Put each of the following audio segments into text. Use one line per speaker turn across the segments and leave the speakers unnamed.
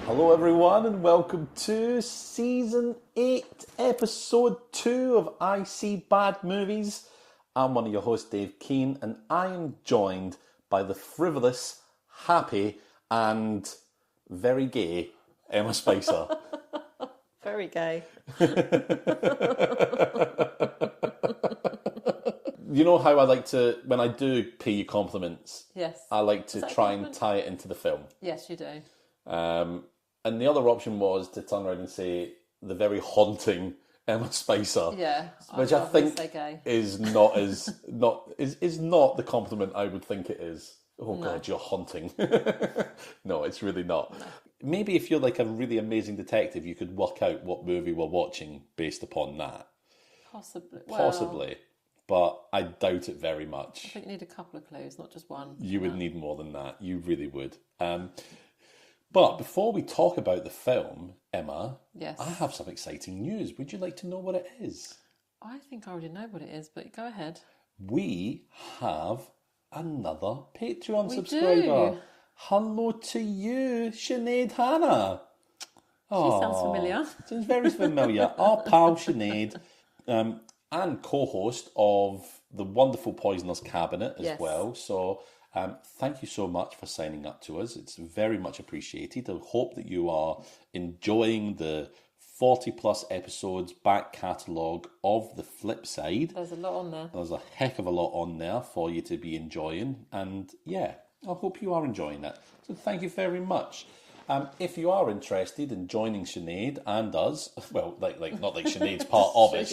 Hello everyone and welcome to Season 8, Episode 2 of I See Bad Movies. I'm one of your hosts, Dave Keane, and I am joined by the frivolous, happy and very gay Emma Spicer.
Very gay.
You know how I like to, when I do pay you compliments,
Yes.
I like to try and tie it into the film.
Yes, you do.
And the other option was to turn around and say the very haunting Emma Spicer.
Yeah.
Which I think
say gay.
is not the compliment I would think it is. Oh
No.
God, you're haunting. No, it's really not. No. Maybe if you're like a really amazing detective, you could work out what movie we're watching based upon that.
Possibly.
Possibly. But I doubt it very much.
I think you need a couple of clues, not just one.
You would need more than that. You really would. But before we talk about the film, Emma,
Yes.
I have some exciting news. Would you like to know what it is?
I think I already know what it is, but go ahead.
We have another Patreon
We
subscriber.
do.
Hello to you, Sinead Hannah.
She sounds familiar.
Sounds very familiar. Our pal Sinead, and co-host of the wonderful Poisoner's Cabinet as
Yes.
well. So thank you so much for signing up to us. It's very much appreciated. I hope that you are enjoying the 40 plus episodes back catalogue of The Flip Side.
There's a lot on there.
There's a heck of a lot on there for you to be enjoying. And yeah, I hope you are enjoying it. So thank you very much. If you are interested in joining Sinead and us, well, like not like Sinead's part of it,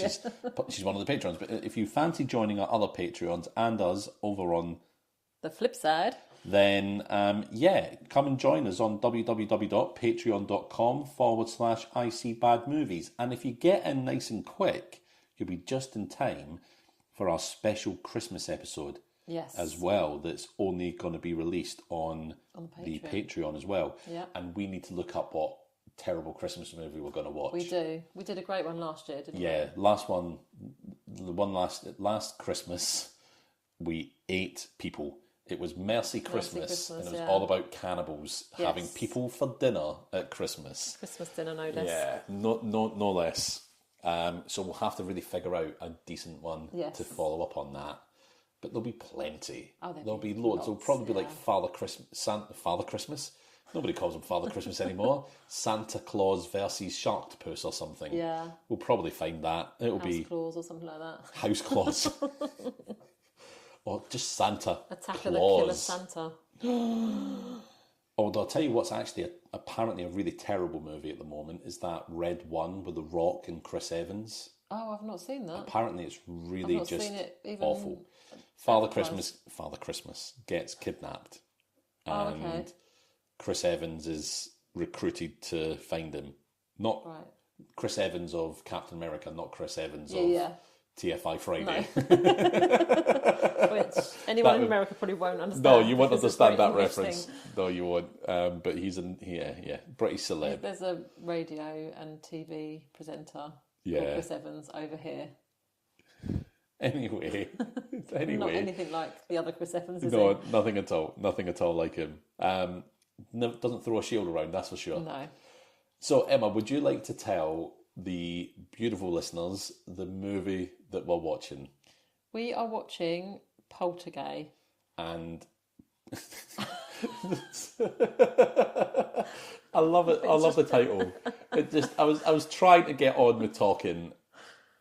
she's one of the patrons, but if you fancy joining our other Patreons and us over on
The Flip Side,
then come and join us on www.patreon.com/ICBadMovies. And if you get in nice and quick, you'll be just in time for our special Christmas episode.
yes,
As well, that's only going to be released on the Patreon as well.
Yeah.
And we need to look up what terrible Christmas movie we're going to watch.
We do. We did a great one last year, didn't we?
Yeah, last Christmas, we ate people. It was Mercy Christmas, and it was all about cannibals having people for dinner at Christmas.
Christmas dinner, no less.
Yeah, no less. So we'll have to really figure out a decent one to follow up on that. But there'll be plenty. There'll be loads. There'll probably be like Father Christmas. Nobody calls him Father Christmas anymore. Santa Claus versus Sharktopus or something.
Yeah.
We'll probably find that. It'll be
House Claus or something like that.
House Claus. Or just Santa
Attack
Claus.
of the Killer Santa.
Although I'll tell you what's actually apparently a really terrible movie at the moment is that Red One with The Rock and Chris Evans.
Oh, I've not seen that.
Apparently it's really
I've not
just
seen it even
awful. Father Christmas gets kidnapped. And Chris Evans is recruited to find him. Not Chris Evans of Captain America, not Chris Evans of TFI Friday.
No. Which anyone in America probably won't understand.
No, you won't understand that reference. No, you won't. But he's British celeb.
There's a radio and TV presenter called Chris Evans over here.
Anyway.
Not anything like the other Chris Evans, is
No,
he?
nothing at all. Nothing at all like him. Doesn't throw a shield around, that's for sure.
No.
So, Emma, would you like to tell the beautiful listeners the movie that we're watching?
We are watching Poltergay.
And I love it. I love the title. I was trying to get on with talking,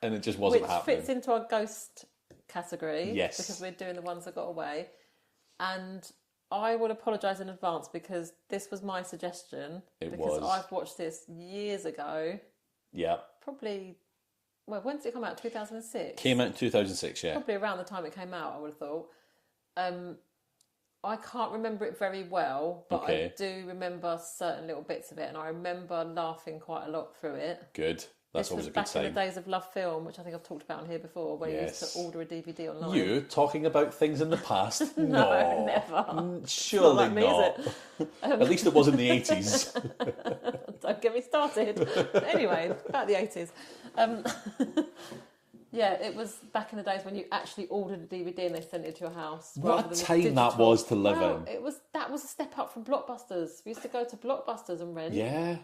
and it just wasn't happening.
Which fits into our ghost category.
Yes.
Because we're doing the ones that got away. And I will apologise in advance because this was my suggestion. Because I've watched this years ago.
Yeah.
Probably, when did it come out? 2006?
Came out in 2006, yeah.
Probably around the time it came out, I would have thought. I can't remember it very well, but I do remember certain little bits of it, and I remember laughing quite a lot through it.
Good. That's always a good
back
sign.
in the days of Love Film, which I think I've talked about on here before, where you used to order a DVD online.
You talking about things in the past?
No, never.
Surely
not.
Like me, is it? At least it was in the 80s.
Don't get me started. Anyway, about the 80s. Yeah, it was back in the days when you actually ordered a DVD and they sent it to your house.
What a time that was to live in.
That was a step up from Blockbusters. We used to go to Blockbusters and rent.
Yeah.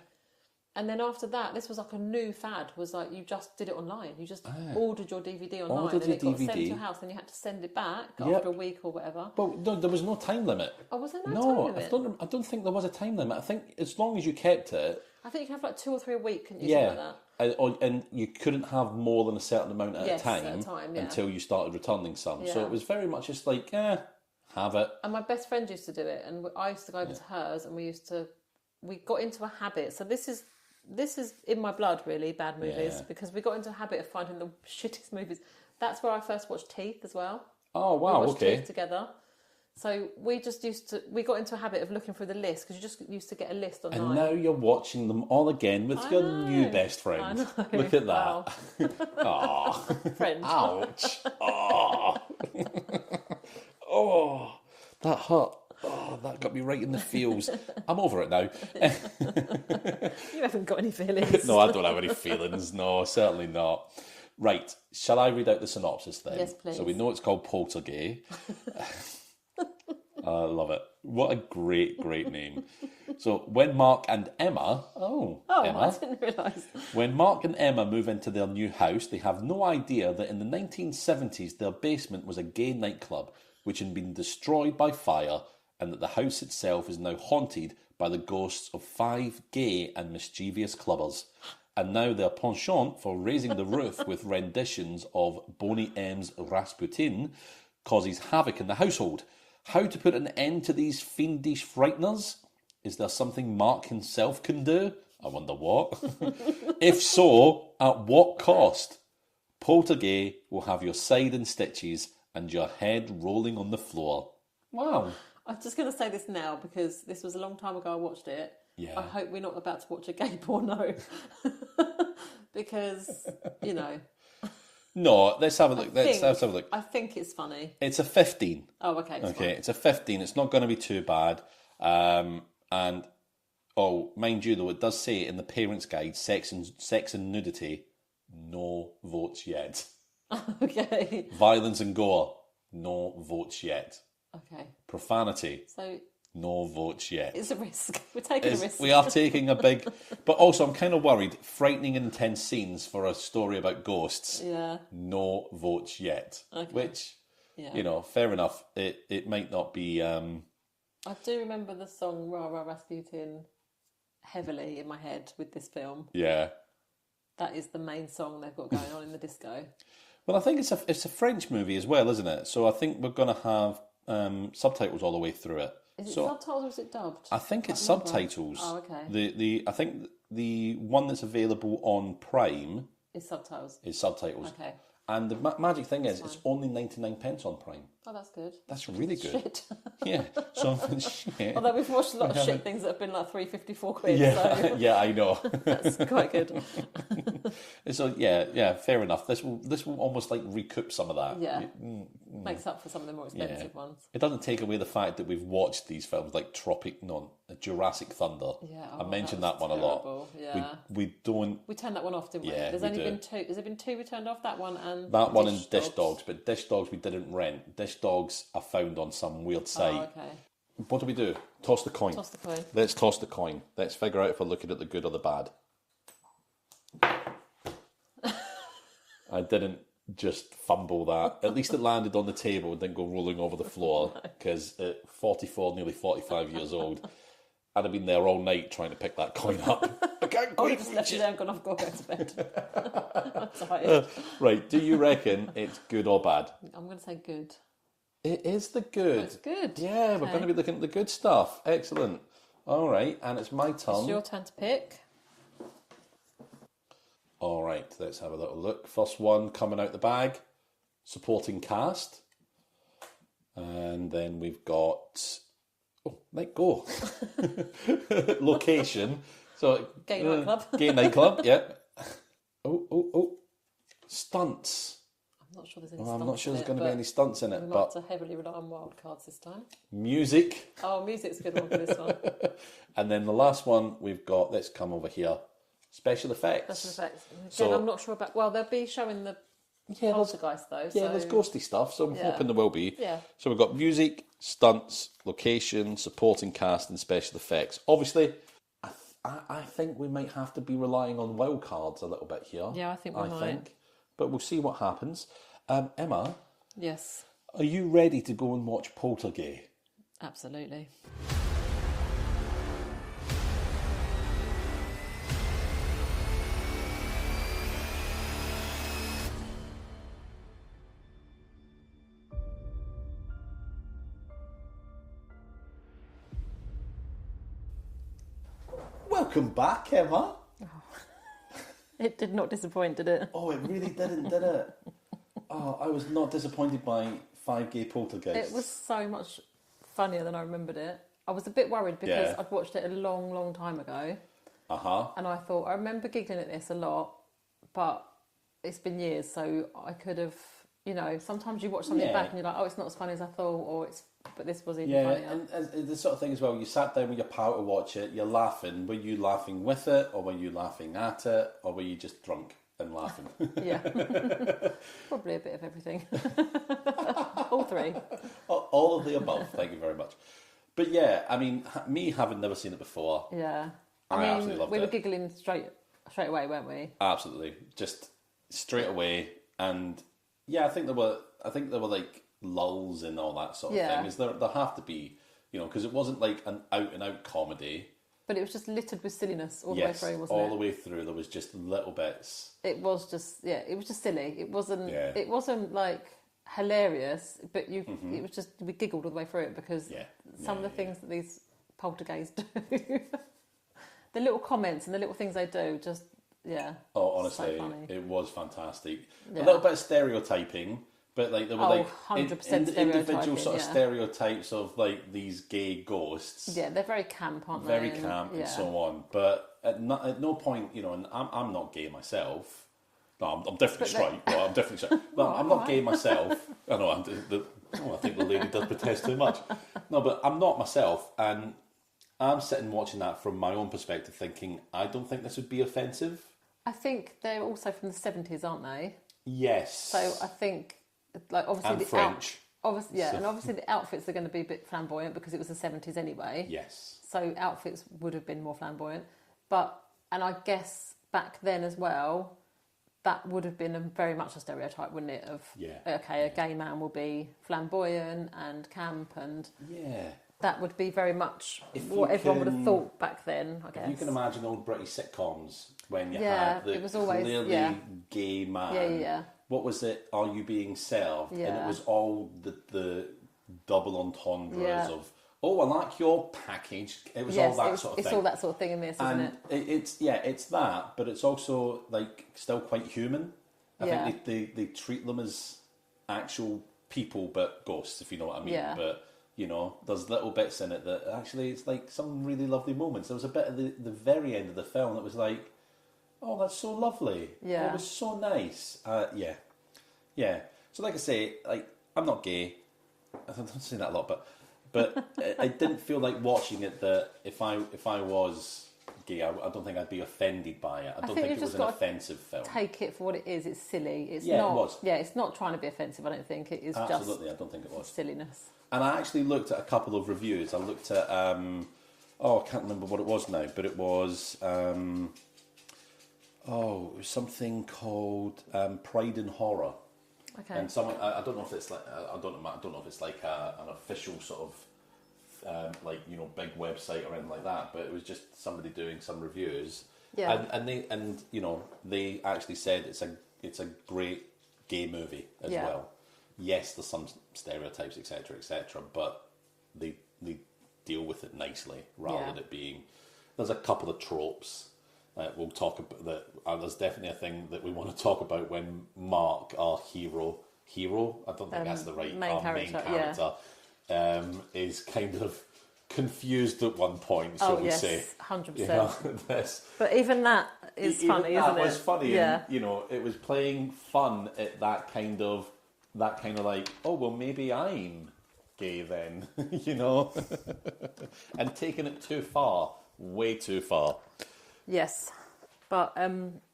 And then after that, this was like a new fad. Was like you just did it online. You just ordered your DVD online, and it got sent to your house, and you had to send it back after a week or whatever.
Well, no, there was no time limit.
Oh, was there no time limit?
I don't think there was a time limit. I think as long as you kept it.
I think you could have like 2 or 3 a week, couldn't you? Something like
that. And you couldn't have more than a certain amount at a time
yeah.
until you started returning some. Yeah. So it was very much just like, have it.
And my best friend used to do it, and I used to go over to hers, and we got into a habit. So this is in my blood, really, bad movies, because we got into a habit of finding the shittest movies. That's where I first watched Teeth as well.
Oh, wow,
we watched Teeth together. So we got into a habit of looking through the list, because you just used to get a list online.
And now you're watching them all again with your new best friend.
I know.
Look at that.
Wow.
Oh.
Friend.
Ouch. Oh. Oh. That hurt. Oh, that got me right in the feels. I'm over it now.
You haven't got any feelings.
No, I don't have any feelings. No, certainly not. Right, shall I read out the synopsis then?
Yes, please.
So we know it's called Poltergay. I love it. What a great name. So when Marc and Emma... Emma,
I didn't realise.
When Marc and Emma move into their new house, they have no idea that in the 1970s their basement was a gay nightclub which had been destroyed by fire, and that the house itself is now haunted by the ghosts of 5 gay and mischievous clubbers. And now their penchant for raising the roof with renditions of Boney M's Rasputin causes havoc in the household. How to put an end to these fiendish frighteners? Is there something Marc himself can do? I wonder what. If so, at what cost? Poltergay will have your side in stitches and your head rolling on the floor. Wow.
I'm just going to say this now, because this was a long time ago I watched it.
Yeah.
I hope we're not about to watch a gay porno. Because, you know...
No, let's have a look. Let's have a look.
I think it's funny.
It's a 15.
Oh, okay.
Okay, it's a 15. It's not going to be too bad. And mind you though, it does say in the parents' guide, sex and nudity, no votes yet.
Okay.
Violence and gore, no votes yet.
Okay.
Profanity.
So.
No votes yet.
It's a risk. We're taking a risk.
We are taking a big... But also, I'm kind of worried. Frightening and intense scenes for a story about ghosts.
Yeah.
No votes yet.
Okay.
Which, fair enough. It might not be... I
do remember the song Rah Rah Rasputin heavily in my head with this film.
Yeah.
That is the main song they've got going on in the disco.
Well, I think it's a French movie as well, isn't it? So I think we're going to have subtitles all the way through it.
Is it subtitles or is it dubbed?
I think it's subtitles.
Oh, okay.
I think the one that's available on Prime
is subtitles.
Okay. And the magic thing is, it's only 99 pence on Prime.
Oh, that's good.
That's really good.
Shit.
Yeah. So shit.
Although we've watched a lot of shit things that have been like £3.54.
Yeah,
so
yeah, I know.
That's quite good.
So yeah, fair enough. This will almost like recoup some of that.
Yeah. Makes up for some of the more expensive ones.
It doesn't take away the fact that we've watched these films like Jurassic Thunder.
Yeah,
I mentioned that one terrible. A lot.
Yeah.
We don't.
We turned that one off, didn't we?
Yeah,
There's only been 2. Has there been 2 we turned off? That one and
Dish Dogs, but Dish Dogs we didn't rent. Dish Dogs I found on some weird site.
Oh, okay.
What do we do? Toss the coin.
Toss the coin.
Let's toss the coin. Let's figure out if we're looking at the good or the bad. I didn't just fumble that. At least it landed on the table and didn't go rolling over the floor, because at 44, nearly 45 years old, I'd have been there all night trying to pick that coin up. I can't quite
just left it there and gone off, go back to bed. I'm tired.
Right, do you reckon it's good or bad?
I'm going to say good.
It is the good.
It's good.
Yeah, we're going to be looking at the good stuff. Excellent. All right, and it's my turn.
It's your turn to pick.
All right, let's have a little look. First one coming out the bag, supporting cast. And then we've got... Oh, let go. Location. So
Gay nightclub.
Gay nightclub, yeah. Oh. Stunts.
I'm not sure there's any stunts.
I'm not sure there's going to be any stunts in it.
We might have to heavily rely on wild cards this time.
Music.
Oh, music's a good one for this one.
And then the last one we've got, let's come over here. Special effects.
Again, I'm not sure about... Well, they'll be showing the poltergeist, though.
Yeah, there's ghosty stuff, so I'm hoping there will be.
Yeah.
So we've got music, stunts, location, supporting cast, and special effects. Obviously, I think we might have to be relying on wild cards a little bit here.
Yeah, I think we might.
But we'll see what happens. Emma?
Yes.
Are you ready to go and watch Poltergay?
Absolutely.
Welcome back, Emma.
It did not disappoint, did it?
Oh, it really didn't, did it? Oh, I was not disappointed by 5 Gay Poltergeists.
It was so much funnier than I remembered it. I was a bit worried because I'd watched it a long, long time ago. And I thought, I remember giggling at this a lot, but it's been years, so I could have, sometimes you watch something back and you're like, oh, it's not as funny as I thought, but this was even funnier.
And the sort of thing as well, you sat down with your pal to watch it, you're laughing. Were you laughing with it, or were you laughing at it, or were you just drunk and laughing?
Yeah. Probably a bit of everything. All three.
All of the above, thank you very much. But yeah, I mean, me having never seen it before,
yeah,
I absolutely loved it.
We were giggling straight away, weren't we?
Absolutely, just straight away. And yeah, I think there were like lulls and all that sort of thing. Is there have to be, because it wasn't like an out and out comedy. But
it was just littered with silliness all the way through, wasn't it?
All the way through. There was just little bits.
It was just silly. It wasn't like hilarious, but it was just, we giggled all the way through it because some of the things that these poltergeists do, the little comments and the little things they do, just
Oh, honestly,
so funny.
It was fantastic. A little bit of stereotyping, but like there were
100%
individual sort of stereotypes of like these gay ghosts.
Yeah, they're very camp, aren't they?
Very camp and so on. But at no point, and I'm not gay myself. No, I'm definitely straight. Well, I'm definitely straight. No, I'm not gay myself. I know. I think the lady does protest too much. No, but I'm not myself, and I'm sitting watching that from my own perspective, thinking I don't think this would be offensive.
I think they're also from the 70s, aren't they?
Yes.
So I think, like, obviously
and
the
French.
and obviously the outfits are going to be a bit flamboyant because it was the 70s anyway.
Yes.
So outfits would have been more flamboyant, and I guess back then as well, that would have been very much a stereotype, wouldn't it? Of a gay man will be flamboyant and camp, and that would be very much what everyone would have thought back then, I guess.
You can imagine old British sitcoms when you had the
it was always,
clearly gay man.
Yeah.
What was it? Are you being served?
Yeah.
And it was all the double entendres of, oh, I like your package. It was all that sort of thing.
It's all that sort of thing in this, isn't it?
It's that, but it's also like still quite human. I think they treat them as actual people, but ghosts, if you know what I mean.
Yeah.
But there's little bits in it that actually it's like some really lovely moments. There was a bit at the very end of the film that was like, oh, that's so lovely.
Yeah.
It was so nice. Yeah. So like I say, like I'm not gay. I don't say that a lot, but I didn't feel like watching it that if I was gay, I don't think I'd be offended by it. I don't think it was an offensive film.
Take it for what it is. It's silly. It
was.
Yeah, it's not trying to be offensive. I don't think it is.
Absolutely, I don't think it was
silliness.
And I actually looked at a couple of reviews. I looked at I can't remember what it was now, but it was it was something called Pride in Horror.
Okay.
And someone, I don't know if it's like I don't know if it's like an official sort of big website or anything like that, but it was just somebody doing some reviews.
Yeah.
And they actually said it's a great gay movie as well. Yes, there's some stereotypes, etc., but they deal with it nicely rather than it being. There's a couple of tropes. We'll talk about that. There's definitely a thing that we want to talk about when Mark, our hero. I don't think that's the right
main character.
Is kind of confused at one point. Shall we say?
100%. But even that is funny, isn't it?
That was funny. Yeah. And, it was playing fun at that kind of like, oh well, maybe I'm gay then, and taking it too far, way too far.
Yes, but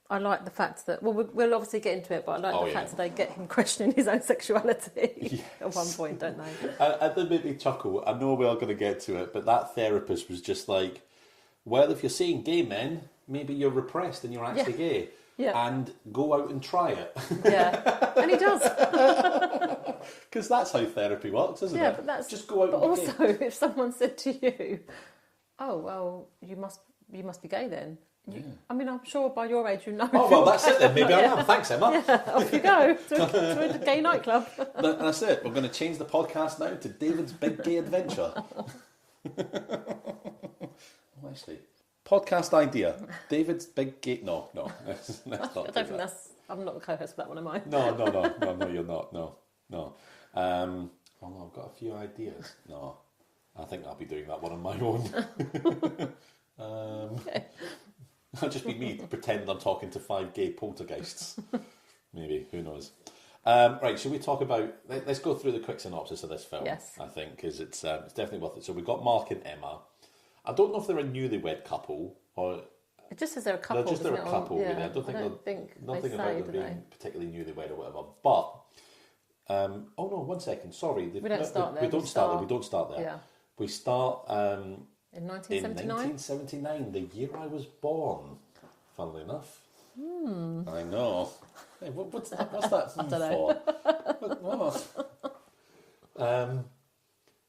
I like the fact that, well, we'll obviously get into it, but I like the fact that they get him questioning his own sexuality at one point, don't they?
And that made me chuckle. I know we are going to get to it, but that therapist was just like, well, if you're seeing gay men, maybe you're repressed and you're actually gay.
Yeah.
And go out and try it.
Yeah. And he does.
Because that's how therapy works, isn't it?
Yeah, but that's...
Just go out
but
and
also, if someone said to you, oh, well, you must be gay then. I mean, I'm sure by your age you know.
Oh, well, that's it then. Maybe I am. Thanks, Emma.
Yeah, off you go to a gay nightclub.
That's it. We're going to change the podcast now to David's Big Gay Adventure. Actually, podcast idea. David's Big Gay... No. Let's not
I don't think that's... I'm not the co-host for that one, am I?
No, you're not. No. Although I've got a few ideas. No, I think I'll be doing that one on my own.
Okay.
I'll just be me pretending I'm talking to 5 gay poltergeists. Maybe, who knows? Right, should we talk about... Let's go through the quick synopsis of this film.
Yes.
I think, because it's definitely worth it. So we've got Marc and Emma. I don't know if they're a newlywed couple, or...
It just says they're a couple.
They're a couple, really. I don't think nothing about them being particularly newlywed or whatever. But... oh no, 1 second, sorry.
We don't start there.
We don't start there.
Yeah.
We start...
in 1979?
In 1979, the year I was born, funnily enough. I know. Hey, what's that
I don't know.
for?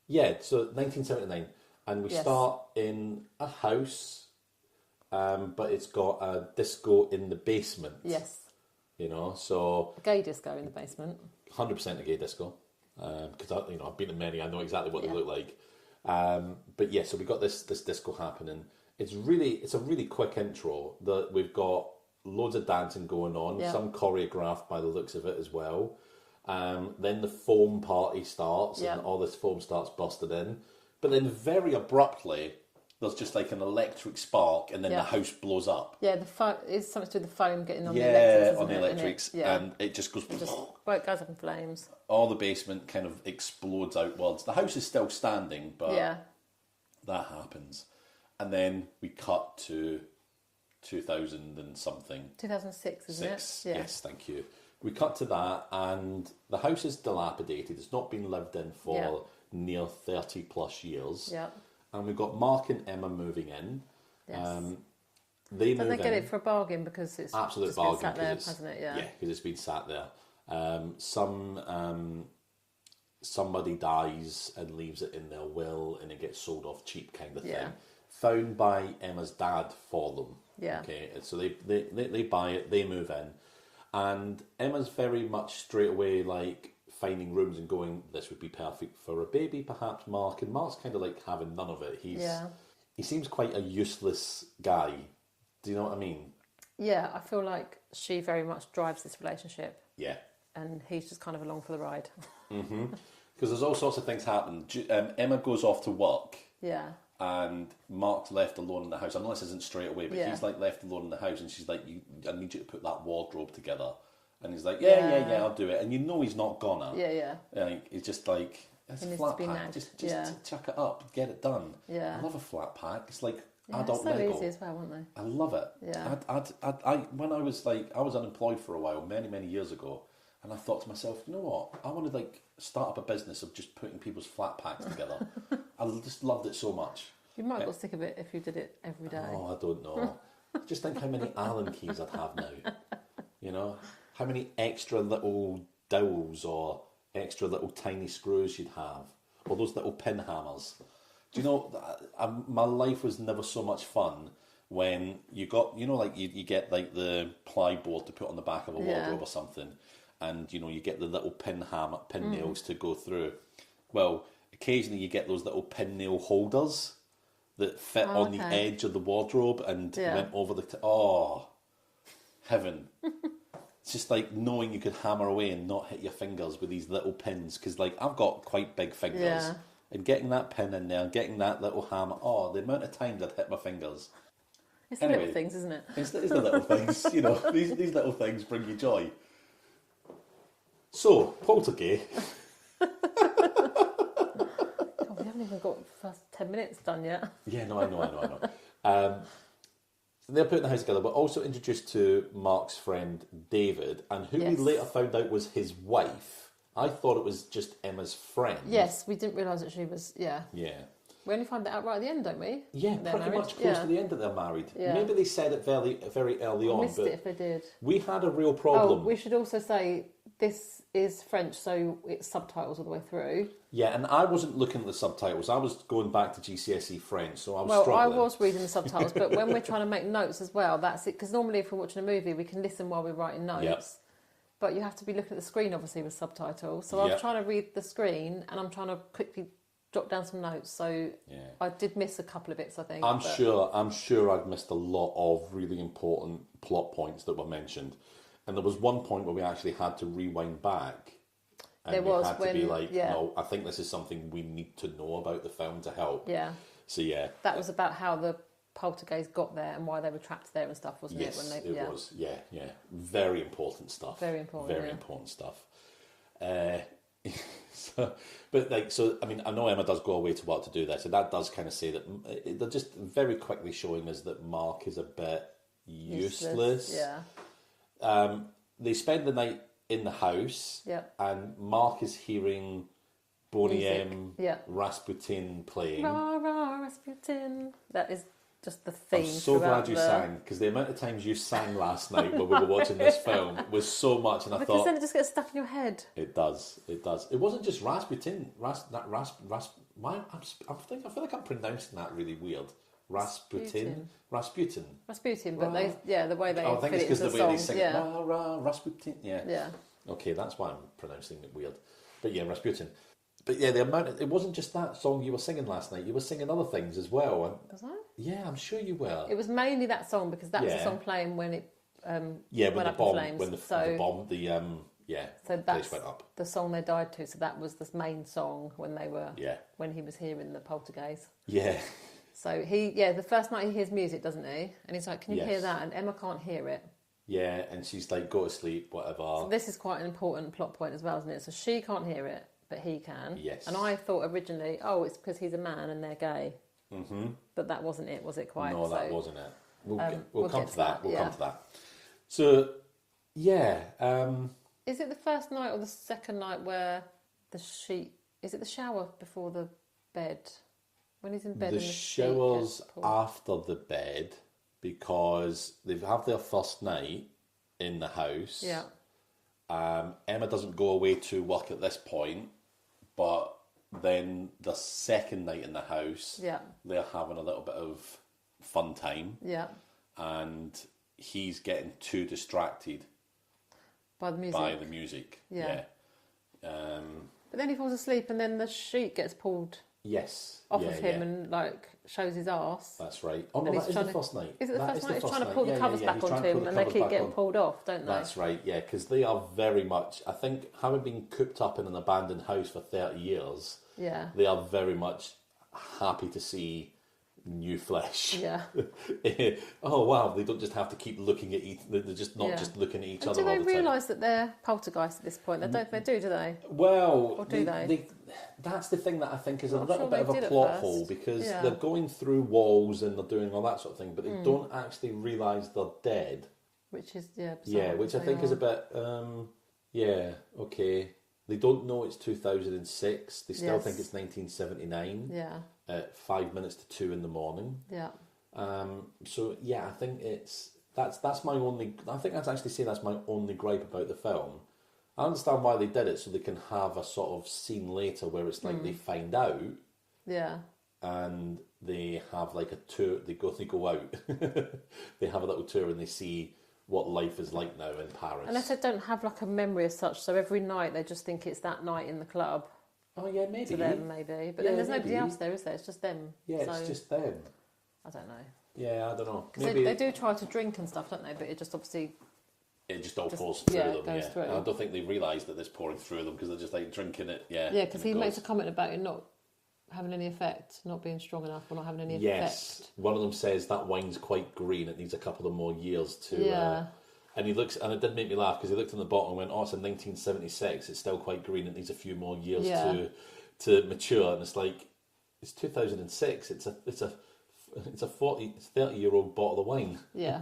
Yeah, so 1979. And we start in a house, but it's got a disco in the basement.
Yes.
You know, so...
A gay disco in the basement.
100% a gay disco. Because, I've been to many, I know exactly what they look like. But yeah, so we got this disco happening. It's a really quick intro. We've got loads of dancing going on, some choreographed by the looks of it as well. Then the foam party starts, and all this foam starts busted in. But then very abruptly, there's just like an electric spark, and then the house blows up.
Yeah, it's something to do with the foam getting on the electrics.
Yeah, on the electrics, and it just goes.
It goes up in flames.
All the basement kind of explodes outwards. The house is still standing, but that happens, and then we cut to 2000 and something.
2006, isn't it?
Yeah. Yes, thank you. We cut to that, and the house is dilapidated. It's not been lived in for near 30 plus years. Yeah. And we've got Marc and Emma moving in.
Yes.
They
get it for a bargain because it's
absolute
just
bargain,
been sat there, hasn't it? Yeah.
Yeah, because it's been sat there. Somebody dies and leaves it in their will, and it gets sold off cheap, kind of thing. Found by Emma's dad for them. Yeah. Okay, so they buy it, they move in, and Emma's very much straight away like finding rooms and going, this would be perfect for a baby, perhaps Marc. And Marc's kind of like having none of it. He seems quite a useless guy. Do you know what I mean? Yeah,
I feel like she very much drives this relationship.
Yeah.
And he's just kind of along for the ride.
Mm-hmm. Because there's all sorts of things happen. Emma goes off to work.
Yeah.
And Marc's left alone in the house. I know this isn't straight away, but he's like left alone in the house, and she's like, I need you to put that wardrobe together. And he's like, yeah, I'll do it. And you know he's not gonna.
Yeah.
Like, he's just like, it's a flat pack. Just chuck it up, get it done. Yeah. I love a flat pack. It's like adult
so
Lego.
Easy as well, aren't they?
I love it. Yeah. When I was unemployed for a while, many years ago, and I thought to myself, you know what? I want to like start up a business of just putting people's flat packs together. I just loved it so much.
You might get sick of it if you did it every day.
Oh, I don't know. Just think how many Allen keys I'd have now. You know? How many extra little dowels or extra little tiny screws you'd have. Or those little pin hammers. Do you know, my life was never so much fun when you got, like you get like the ply board to put on the back of a wardrobe or something. And, you get the little pin nails to go through. Well, occasionally you get those little pin nail holders that fit on the edge of the wardrobe and went over the... heaven. It's just like knowing you could hammer away and not hit your fingers with these little pins. Because, like, I've got quite big fingers. Yeah. And getting that pin in there, getting that little hammer... Oh, the amount of times I'd hit my fingers.
It's the little things, isn't it?
It's the little things, These little things bring you joy. So, Poltergay.
God, we haven't even got the first 10 minutes done yet.
Yeah, no, I know. they're putting the house together. We're also introduced to Mark's friend David, and who we
Yes.
later found out was his wife. I thought it was just Emma's friend.
Yes, we didn't realise that she was. Yeah.
Yeah.
We only find that out right at the end, don't we?
Yeah,
They're
pretty
married.
much close to the end that they're married.
Yeah.
Maybe they said it very, very early on,
Missed
but
it if they did.
we had a real problem.
Oh, we should also say this is French, so it's subtitles all the way through.
Yeah, and I wasn't looking at the subtitles. I was going back to GCSE French, so I was
Well,
struggling.
I was reading the subtitles, but when we're trying to make notes as well, that's it. Because normally if we're watching a movie, we can listen while we're writing notes.
Yep.
But you have to be looking at the screen, obviously, with subtitles. So I
Yep.
was trying to read the screen, and I'm trying to quickly jot down some notes. So
Yeah.
I did miss a couple of bits, I think.
I'm sure I've missed a lot of really important plot points that were mentioned. And there was one point where we actually had to rewind back. And
There
we
was
had to be
when-
like,
yeah.
no, I think this is something we need to know about the film to help.
Yeah.
So yeah.
That was about how the Poltergeist got there and why they were trapped there and stuff, wasn't
Yes,
it?
it was. Yeah, yeah. Very important stuff.
Very important,
Very
yeah.
important stuff. So, I mean, I know Emma does go away to work to do this, and that does kind of say that they're just very quickly showing us that Mark is a bit useless.
Yeah.
They spend the night in the house,
Yeah.
and Mark is hearing Boney
Music,
M,
yeah.
Rasputin playing.
Rah, rah, Rasputin. That is just the
I'm
theme.
so glad
throughout
you
the...
sang, because the amount of times you sang last night when we were watching this film was so much, and I
Because
thought
then it just gets stuck in your head.
it does. It wasn't just Rasputin. Why? I feel like I'm pronouncing that really weird. Rasputin.
Rasputin, but the way they
I think
fit
it's
it
because
into
the
the
way
song.
they sing
Yeah.
it. Rah, Rasputin. Yeah.
Yeah.
Okay, that's why I'm pronouncing it weird. But yeah, Rasputin. But yeah, the amount it wasn't just that song you were singing last night. You were singing other things as well. And
Was I?
yeah, I'm sure you were.
It was mainly that song because that was the
Yeah.
song playing when it
When
went
the
up in
bomb,
flames.
when the
So-
bomb,
So
place
that's
went up.
the song they died to. So that was the main song when they were
Yeah,
when he was hearing the Poltergeist.
yeah,
So the first night he hears music, doesn't he? And he's like, "Can you hear
Yes.
that?" And Emma can't hear it.
yeah. And she's like, "Go to sleep, whatever."
So this is quite an important plot point as well, isn't it? So she can't hear it, but he can.
Yes.
And I thought originally, oh, it's because he's a man and they're gay.
Mm-hmm.
But that wasn't it, was it? Quite?
No, that
So-
wasn't it. We'll
we'll
come
get
to
to
that.
that,
We'll
yeah.
come to that. So, yeah.
Is it the first night or the second night where the sheet? Is it the shower before the bed? When he's in bed,
The
and the
showers
sheet gets pulled?
after the bed, because they have their first night in the house.
Yeah.
Emma doesn't go away to work at this point, but then the second night in the house,
Yeah.
they're having a little bit of fun time,
Yeah.
and he's getting too distracted
By the music.
by the music.
Yeah.
Yeah.
But then he falls asleep, and then the sheet gets pulled
Yes.
off
yeah,
of him
yeah.
and like shows his arse.
That's right. Oh no,
And he's
that is
trying
the
to-
first night.
Is it the
That
first
is
night? He's trying to
first
pull
night.
the covers
He's
back
trying
onto
to pull
him,
the
and they
covers
keep
back
getting
on.
pulled off, don't they?
That's right, yeah, because they are very much, I think, having been cooped up in an abandoned house for 30 years,
Yeah.
they are very much happy to see new flesh.
Yeah.
Oh, wow, they don't just have to keep looking at each, they're just not
Yeah.
just looking at each
And
other
do
all
they
the time.
realise that they're poltergeists at this point? They don't. They do they?
Well,
Or do they?
that's the thing that I think is a
Not
little
sure
bit
they
of a
did at
plot
first.
hole, because
Yeah.
they're going through walls and they're doing all that sort of thing, but they
Hmm.
don't actually realise they're dead.
Which is bizarre,
Yeah, which I
they
think is
are.
a bit, okay. They don't know it's 2006. They still
Yes.
think it's 1979
Yeah.
at 5 minutes to 2 in the morning.
Yeah.
So yeah, I think that's my only. I think I'd actually say that's my only gripe about the film. I understand why they did it, so they can have a sort of scene later where it's like they find out
Yeah.
and they have like a tour. They go out. They have a little tour and they see what life is like now in Paris.
Unless they don't have like a memory as such, so every night they just think it's that night in the club
Oh yeah, maybe.
to them, maybe. But
Yeah,
then there's nobody
maybe.
else there, is there? It's just them.
Yeah,
so,
it's just them.
I don't know.
Yeah, I don't know.
Because
Maybe
they do try to drink and stuff, don't they? But it just obviously.
it just all
just-
pours through
yeah,
them.
it goes
Yeah,
through.
I don't think they realise that it's pouring through them because they're just like drinking it. Yeah,
Yeah, because
and it
he makes a
goes.
comment about it not having any effect, not being strong enough, or not having any
Yes,
effect.
one of them says that wine's quite green. It needs a couple of more years to.
Yeah.
And he looks, and it did make me laugh because he looked on the bottle and went, "Oh, it's in 1976. It's still quite green. It needs a few more years
Yeah.
to mature." And it's like, it's 2006. It's a it's a 30-year-old bottle of wine.
Yeah.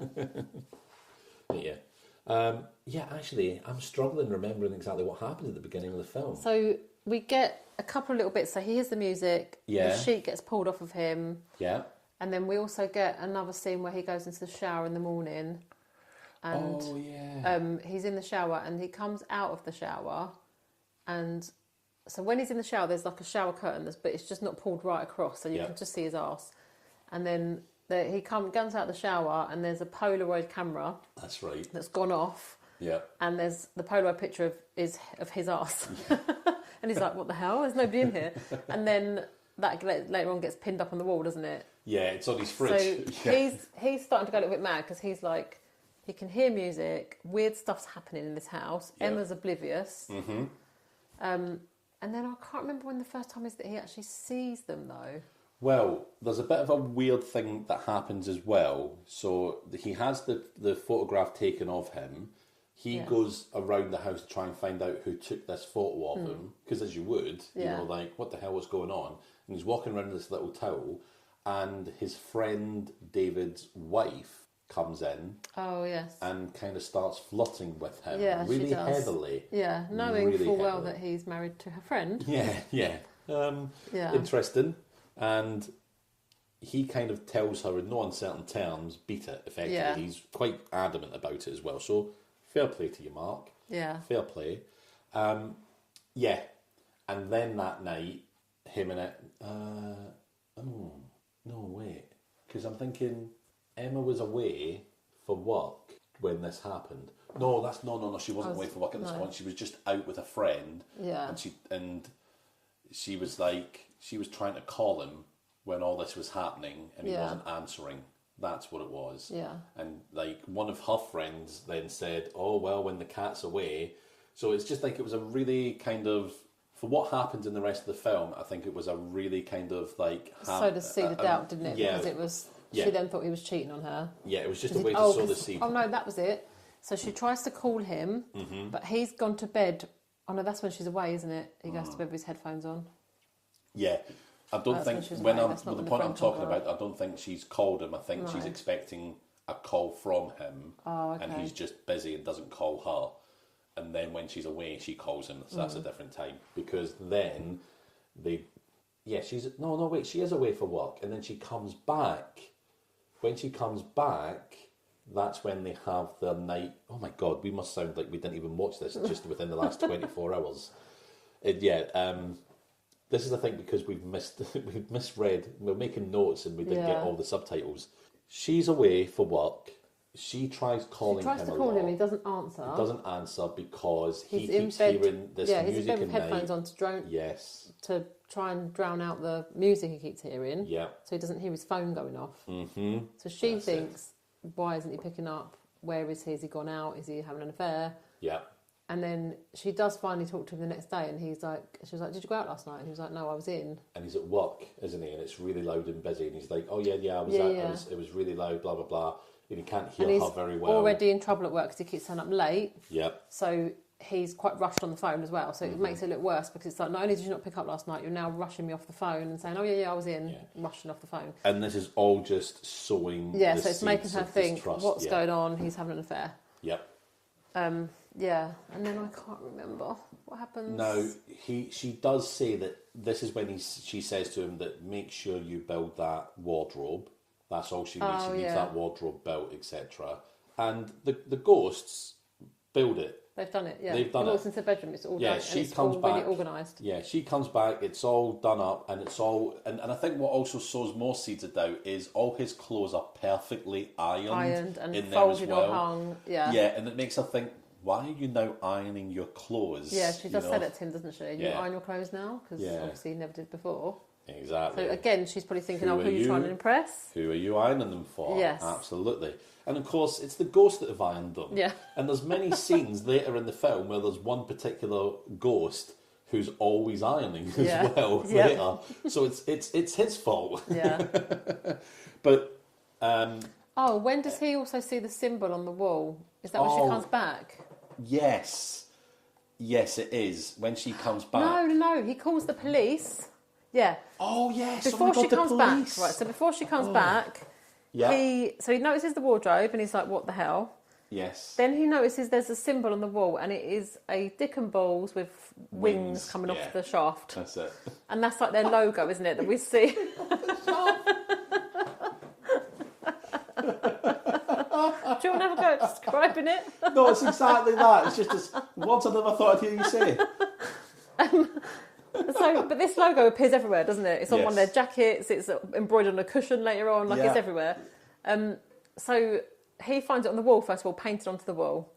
Yeah. Actually, I'm struggling remembering exactly what happened at the beginning of the film.
So we get a couple of little bits. So he hears the music.
Yeah.
The sheet gets pulled off of him.
Yeah.
And then we also get another scene where he goes into the shower in the morning. And he's in the shower and he comes out of the shower. And so when he's in the shower, there's like a shower curtain, but it's just not pulled right across. So you can just see his arse. And then he comes out of the shower and there's a Polaroid camera.
That's right.
That's gone off.
Yeah.
And there's the Polaroid picture of his arse. And he's like, what the hell? There's nobody in here. And then that later on gets pinned up on the wall, doesn't it?
Yeah, it's on his fridge.
So he's starting to go a little bit mad because he's like, he can hear music, weird stuff's happening in this house. Yeah. Emma's oblivious. Mm-hmm. And then I can't remember when the first time is that he actually sees them, though.
Well, there's a bit of a weird thing that happens as well. So he has the photograph taken of him. He goes around the house to try and find out who took this photo of him. Because as you would, you know, like, what the hell was going on? And he's walking around with this little towel. And his friend David's wife comes in.
Oh, yes.
And kind of starts flirting with him.
Yeah,
really
she does.
heavily.
Yeah, knowing
really
full well
heavily.
that he's married to her friend.
Yeah. Interesting. And he kind of tells her in no uncertain terms, beat it, effectively. Yeah. He's quite adamant about it as well. So, fair play to you, Mark.
Yeah.
Fair play. And then that night, him and it... no, wait. Because I'm thinking Emma was away for work when this happened. No, she wasn't away for work at this point. She was just out with a friend.
Yeah.
And she was like... She was trying to call him when all this was happening and he wasn't answering. That's what it was.
Yeah.
And like one of her friends then said, oh, well, when the cat's away. So it's just like it was a really kind of, for what happened in the rest of the film, I think it was a really kind of like...
sowed the seed of doubt, didn't it?
Yeah.
Because it was, she then thought he was cheating on her.
Yeah, it was just a way to sow the seed.
Oh no, that was it. So she tries to call him, but he's gone to bed. Oh no, that's when she's away, isn't it? He goes to bed with his headphones on.
Yeah, I don't think the point I'm talking about, I don't think she's called him. I think she's expecting a call from him, and he's just busy and doesn't call her. And then when she's away, she calls him. So that's a different time because then she is away for work, and then she comes back. When she comes back, that's when they have their night. Oh my God, we must sound like we didn't even watch this just within the last 24 hours. This is the thing because we've misread. We're making notes and we didn't get all the subtitles. She's away for work. She tries calling him. She tries to call him.
He doesn't answer.
He doesn't answer because he keeps hearing this music.
He's in bed with headphones on to try and drown out the music he keeps hearing.
Yeah.
So he doesn't hear his phone going off. Mm-hmm. So she thinks, why isn't he picking up? Where is he? Has he gone out? Is he having an affair?
Yeah.
And then she does finally talk to him the next day, and she was like, did you go out last night? And he was like, no, I was in. And
he's at work, isn't he? And it's really loud and busy. And he's like, oh yeah, it was really loud, blah, blah, blah. And he can't hear her very well.
Already in trouble at work because he keeps turning up late.
Yep.
So he's quite rushed on the phone as well. So it makes it look worse because it's like, not only did you not pick up last night, you're now rushing me off the phone and saying, oh yeah, I was in, rushing off the phone.
And this is all just sowing the
so it's making her think, what's going on? He's having an affair.
Yep.
And then I can't remember what happens.
No, she does say that this is when she says to him that make sure you build that wardrobe. That's all she needs. She needs that wardrobe built, etc. And the ghosts build it.
They've done it. Yeah,
they've done it.
He walks into the bedroom. It's all done.
She comes back.
Really organised.
Yeah, she comes back. It's all done up, and it's all. And I think what also sows more seeds of doubt is all his clothes are perfectly ironed
and
in
folded
there as well.
or hung. Yeah,
and it makes her think, why are you now ironing your clothes?
Yeah, she does say that to him, doesn't she? You iron your clothes now? Because obviously he never did before.
Exactly.
So again, she's probably thinking, who are you trying to impress?
Who are you ironing them for?
Yes.
Absolutely. And of course, it's the ghost that have ironed them.
Yeah.
And there's many scenes later in the film where there's one particular ghost who's always ironing as well later. So it's his fault.
Yeah.
But...
when does he also see the symbol on the wall? Is that when she comes back?
Yes. Yes, it is. When she comes back.
No. He calls the police. Yeah.
Oh yes.
Before
oh my
she
God,
comes
the
back,
police.
right? So before she comes back,
Yeah.
he notices the wardrobe and he's like, "What the hell?"
Yes.
Then he notices there's a symbol on the wall, and it is a dick and balls with wings coming off the shaft.
That's it.
And that's like their logo, isn't it? That we see. Do you want to have a go at describing it?
No, it's exactly that. It's just words I never thought I'd hear you say.
But this logo appears everywhere, doesn't it? It's on one of their
Yes.
jackets. It's embroidered on a cushion later on. Like it's everywhere. So he finds it on the wall first of all, painted onto the wall,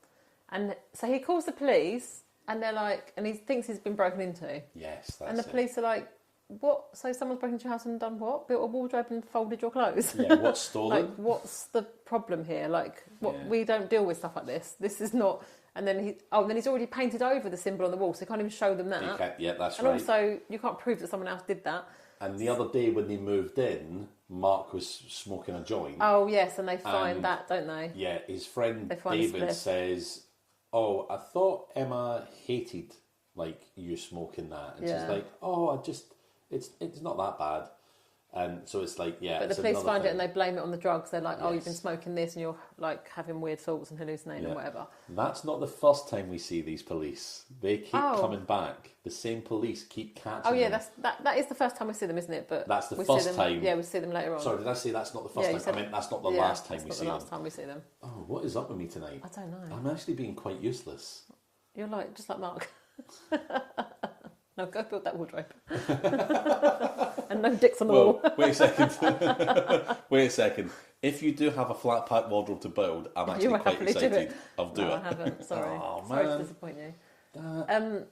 and so he calls the police, and they're like, and he thinks he's been broken into.
Yes, that's
And the police are like, "What? So someone's broken into your house and done what? Built a wardrobe and folded your clothes?
Yeah, what's stolen?
Like, what's the problem here? Like, what?
Yeah.
We don't deal with stuff like this. This is not." And then he's already painted over the symbol on the wall, so he can't even show them that.
Yeah, that's
and
right.
also, you can't prove that someone else did that.
And the other day when they moved in, Mark was smoking a joint.
Oh yes, and they find that, don't they?
Yeah, his friend
find a
David
spliff.
says, "Oh, I thought Emma hated like you smoking that," and she's like, "Oh, it's not that bad." And so it's like, yeah.
But the
it's
police
another
find
thing.
it and they blame it on the drugs. They're like, "Oh, you've been
Yes.
smoking this, and you're like having weird thoughts and hallucinating and whatever."
That's not the first time we see these police. They keep coming back. The same police keep catching
Oh yeah,
them.
that is the first time we see them, isn't it? But
That's the
we
first
see them,
time.
Yeah, we see them later on.
Sorry, did I say that's not the
Yeah,
first
you
time?
said-
I meant that's not the last time we see
the last
them.
time we see them.
Oh, what is up with me tonight?
I don't know.
I'm actually being quite useless.
You're like just like Mark. No, go build that wardrobe. And no dicks on the wall.
Wait a second. Wait a second. If you do have a flat pack wardrobe to build, I'm actually
will
quite
happily do
excited.
it.
I'll do
No,
it.
I haven't. Sorry.
Oh,
Sorry to
man.
disappoint you.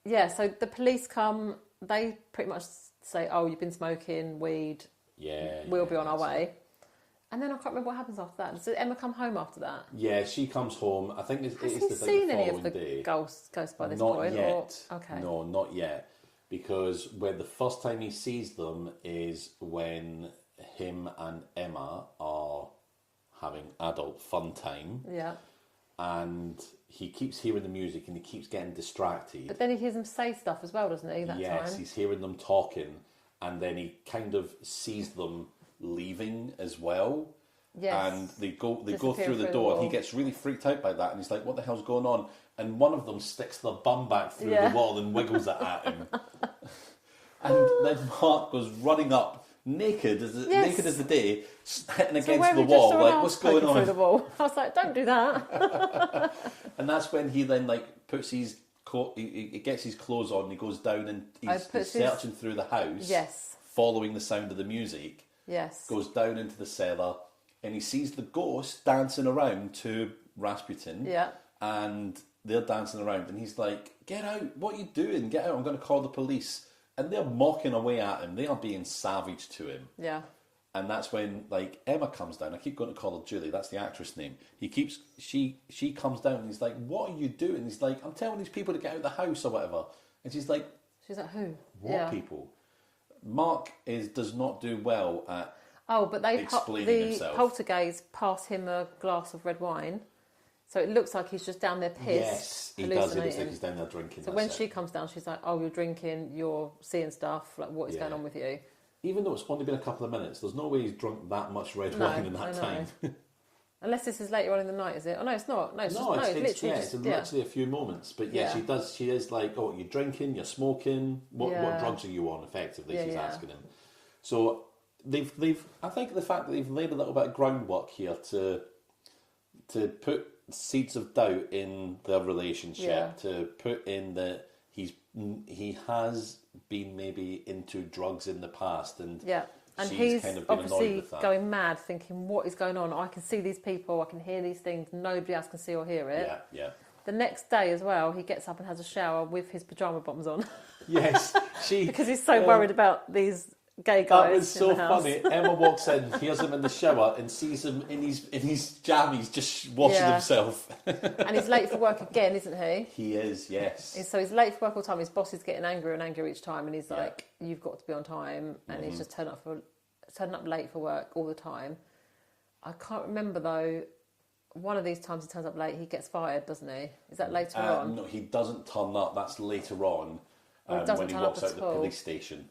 Yeah, so the police come. They pretty much say, "Oh, you've been smoking weed.
Yeah.
We'll be
yeah,
on our
that's it.
way." And then I can't remember what happens after that. Does Emma come home after that?
Yeah, she comes home. I think
Has
it's
he
the
seen any
following
of the
day.
ghosts by this
Not
point?
yet.
Or... Okay.
No, not yet. Because when the first time he sees them is when him and Emma are having adult fun time.
Yeah.
And he keeps hearing the music and he keeps getting distracted.
But then he hears them say stuff as well, doesn't he? That
Yes,
time.
he's hearing them talking, and then he kind of sees them leaving as well.
Yes.
And they go
Disappear
through the
through the
door, and he
wall.
gets really freaked out by that, and he's like, "What the hell's going on?" And one of them sticks their bum back through
Yeah.
the wall and wiggles it at him. And then Mark goes running up, naked as the day, hitting
So
against
where
the
we just
wall,
saw an
like,
arse
"What's going
poking through the
on?"
wall. I was like, "Don't do that."
And that's when he then like puts his coat, he gets his clothes on, and he goes down and he's
puts his-
searching through the house,
Yes.
following the sound of the music.
Yes.
Goes down into the cellar, and he sees the ghost dancing around to Rasputin.
Yeah.
And they're dancing around, and he's like, "Get out! What are you doing? Get out! I'm going to call the police." And they're mocking away at him. They are being savage to him.
Yeah.
And that's when like Emma comes down. I keep going to call her Julie. That's the actress name. She comes down, and he's like, "What are you doing?" He's like, "I'm telling these people to get out of the house or whatever." And she's like,
She's like, "Who?
"What people?" Mark does not do well at
Oh, but
explaining himself.
Poltergays pass him a glass of red wine, so it looks like he's just down there pissed,
Yes, he does. It looks like
hallucinating.
he's down there drinking.
So when she comes down, she's like, "Oh, you're drinking, you're seeing stuff. Like, what is going on with you?"
Even though it's only been a couple of minutes, there's no way he's drunk that much red wine in that time.
Unless this is later on in the night, is it? Oh no, it's not. No, it's
literally a few moments. But yeah,
Yeah.
she is like, "Oh, you're drinking, you're smoking. What
Yeah.
drugs are you on?" Effectively,
Yeah,
she's
yeah.
asking him. So they've. I think the fact that they've laid a little bit of groundwork here to put seeds of doubt in their relationship,
Yeah.
to put in that he has been maybe into drugs in the past, and
Yeah. And
she's
he's
kind of been annoyed
obviously
with that.
going mad, thinking, "What is going on? I can see these people, I can hear these things. Nobody else can see or hear it."
Yeah.
The next day as well, he gets up and has a shower with his pajama bottoms on
Yes,
because he's so worried about these gay guys.
That was so
in the house.
funny. Emma walks in, hears him in the shower, and sees him in his jammies, just washing himself.
And he's late for work again, isn't he?
He is, yes.
So he's late for work all the time. His boss is getting angrier and angrier each time, and he's
Yeah.
like, "You've got to be on time," and he's just turning up late for work all the time. I can't remember though. One of these times he turns up late, he gets fired, doesn't he? Is that later on?
No, he doesn't turn up. That's later on
Or he doesn't
when he
turn up
walks out
at
the
all.
police station.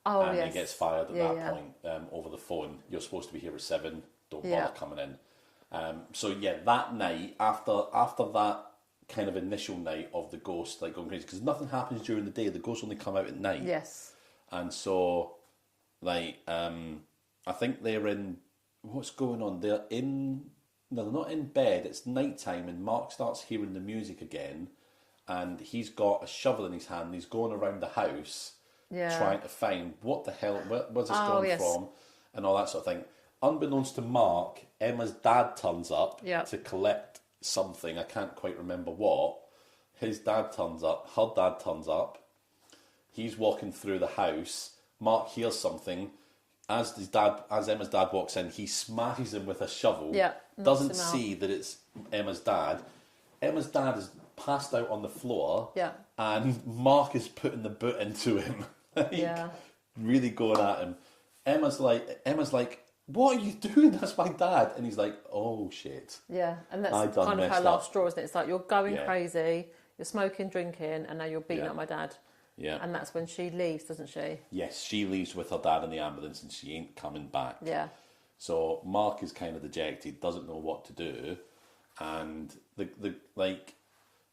Oh,
and
yes.
he gets fired at
Yeah,
that point over the phone. You're supposed to be here at 7. Don't
Yeah.
bother coming in. So yeah, that night after that kind of initial night of the ghost like going crazy, because nothing happens during the day. The ghosts only come out at night.
Yes.
And so, like, I think they're in. What's going on? They're in. No, they're not in bed. It's nighttime, and Mark starts hearing the music again, and he's got a shovel in his hand. And he's going around the house, trying to find what the hell, where's this going from, and all that sort of thing. Unbeknownst to Mark, Emma's dad turns up to collect something. I can't quite remember what. His dad turns up. Her dad turns up. He's walking through the house. Mark hears something. As Emma's dad walks in, he smashes him with a shovel.
Yeah,
doesn't see that it's Emma's dad. Emma's dad is passed out on the floor.
Yeah.
And Mark is putting the boot into him. Really going at him. Emma's like, what are you doing? That's my dad. And he's like, oh shit.
Yeah, and that's kind of her last straw, isn't it? It's like, you're going crazy, you're smoking, drinking, and now you're beating up my dad.
Yeah.
And that's when she leaves, doesn't she?
Yes, she leaves with her dad in the ambulance and she ain't coming back.
Yeah.
So Mark is kind of dejected, doesn't know what to do, and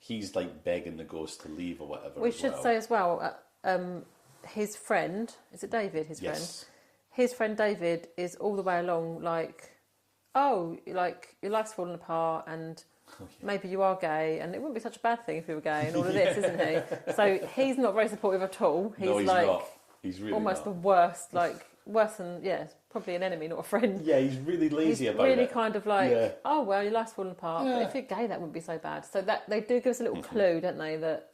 he's like begging the ghost to leave or whatever.
We should say as well, his friend, is it David, his friend? His friend David is all the way along like, oh, like your life's falling apart and maybe you are gay, and it wouldn't be such a bad thing if you were gay, and all of this, isn't he? So he's not very supportive at all. He's
not. He's really
almost
not.
the worst, worse than probably an enemy, not a friend.
Yeah, he's really lazy about it.
He's really kind of like, oh well, your life's falling apart. But if you're gay, that wouldn't be so bad. So that they do give us a little clue, don't they? That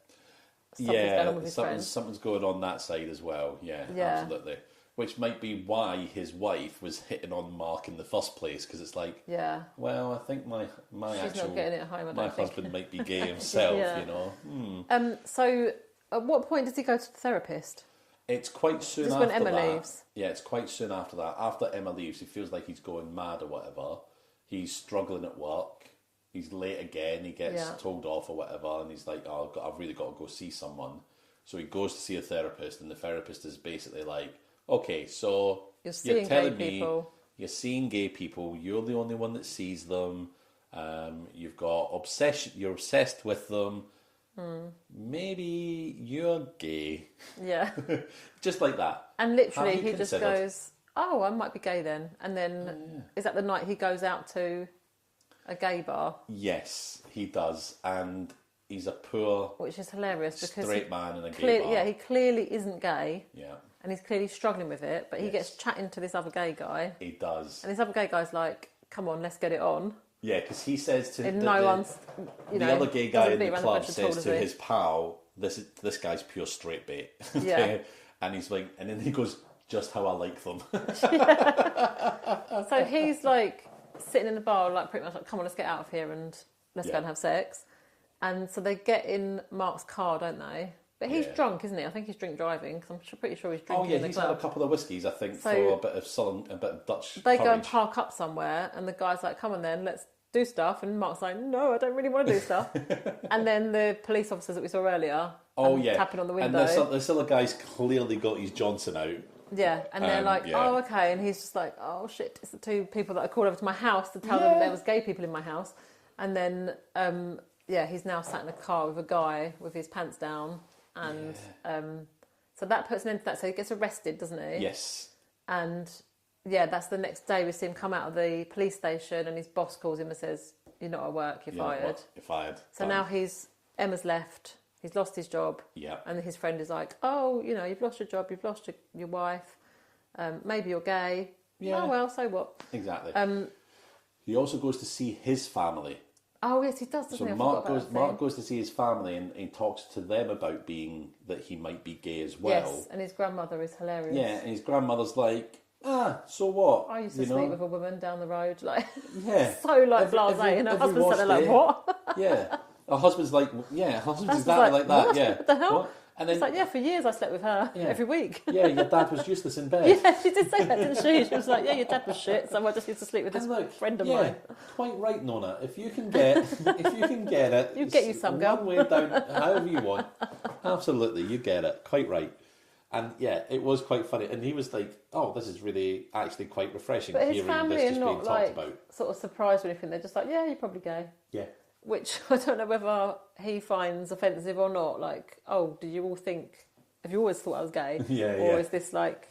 something's going on with his friend.
Something's going on that side as well. Yeah, absolutely. Which might be why his wife was hitting on Mark in the first place, because it's like, well, I think my
She's not getting it home,
my husband might be gay himself, you know.
So, at what point does he go to the therapist?
It's quite soon
Just
after
when Emma
that.
leaves.
Yeah, it's quite soon after that. After Emma leaves, he feels like he's going mad or whatever. He's struggling at work. He's late again. He gets told off or whatever, and he's like, "Oh, I've really got to go see someone." So he goes to see a therapist, and the therapist is basically like, okay, so you're telling me you're seeing gay people, you're the only one that sees them, you've got obsession, you're obsessed with them, maybe you're gay. Yeah. Just like that.
And literally he just goes, oh, I might be gay then. And then is that the night he goes out to a gay bar? Yes, he does. And he's a poor, which is hilarious because
straight man in a gay bar.
Yeah, he clearly isn't gay.
Yeah.
And he's clearly struggling with it, but he gets chatting to this other gay guy.
He does.
And this other gay guy's like, come on, let's get it on.
Yeah, because he says to
the
other gay guy in the club says to his pal, this guy's pure straight bait. Okay? Yeah. And he's like, and then he goes, just how I like them.
So he's like sitting in the bar, like pretty much like, come on, let's get out of here and let's go and have sex. And so they get in Mark's car, don't they? But he's drunk, isn't he? I think he's drink driving, because I'm pretty sure he's drinking in the club.
He's had a couple of whiskies, I think, for a bit of Dutch
They
courage.
go and park up somewhere, and the guy's like, come on then, let's do stuff. And Mark's like, no, I don't really want to do stuff. And then the police officers that we saw earlier tapping on the window.
And this other guy's clearly got his Johnson out.
Yeah, and they're like, oh, okay. And he's just like, oh, shit, it's the two people that I called over to my house to tell them there was gay people in my house. And then, he's now sat in a car with a guy with his pants down. And so that puts an end to that. So he gets arrested, doesn't he? Yes. And that's the next day. We see him come out of the police station, and his boss calls him and says, "You're not at work. You're fired."
You're fired.
So now Emma's left. He's lost his job. Yeah. And his friend is like, "Oh, you've lost your job. You've lost your wife. Maybe you're gay. Yeah. Oh well, so what?" Exactly.
He also goes to see his family.
Oh yes, he does. Doesn't he?
Mark goes to see his family and talks to them about that he might be gay as well.
Yes, and his grandmother is hilarious.
Yeah, and his grandmother's like, so what?
I used to sleep with a woman down the road, like so blasé, and her husband said, like, what?
Yeah, her husband's like, husband's exactly like that.
What?
Yeah,
what the hell?
What? And then,
it's like, for years I slept with her every week.
Yeah, your dad was useless in bed.
Yeah, she did say that, didn't she? She was like, your dad was shit, so I just used to sleep with this friend of mine.
Quite right, Nonna. If you can get it,
you get you some girl.
One way down, however you want. Absolutely, you get it. Quite right. And yeah, it was quite funny. And he was like, "Oh, this is really actually quite refreshing
But his
hearing
family
this
are
just being
not
talked
like
about."
sort of surprised or anything. They're just like, yeah, you're probably gay.
Yeah.
Which I don't know whether he finds offensive or not. Like, oh, did you all think? Have you always thought I was gay? Or is this like,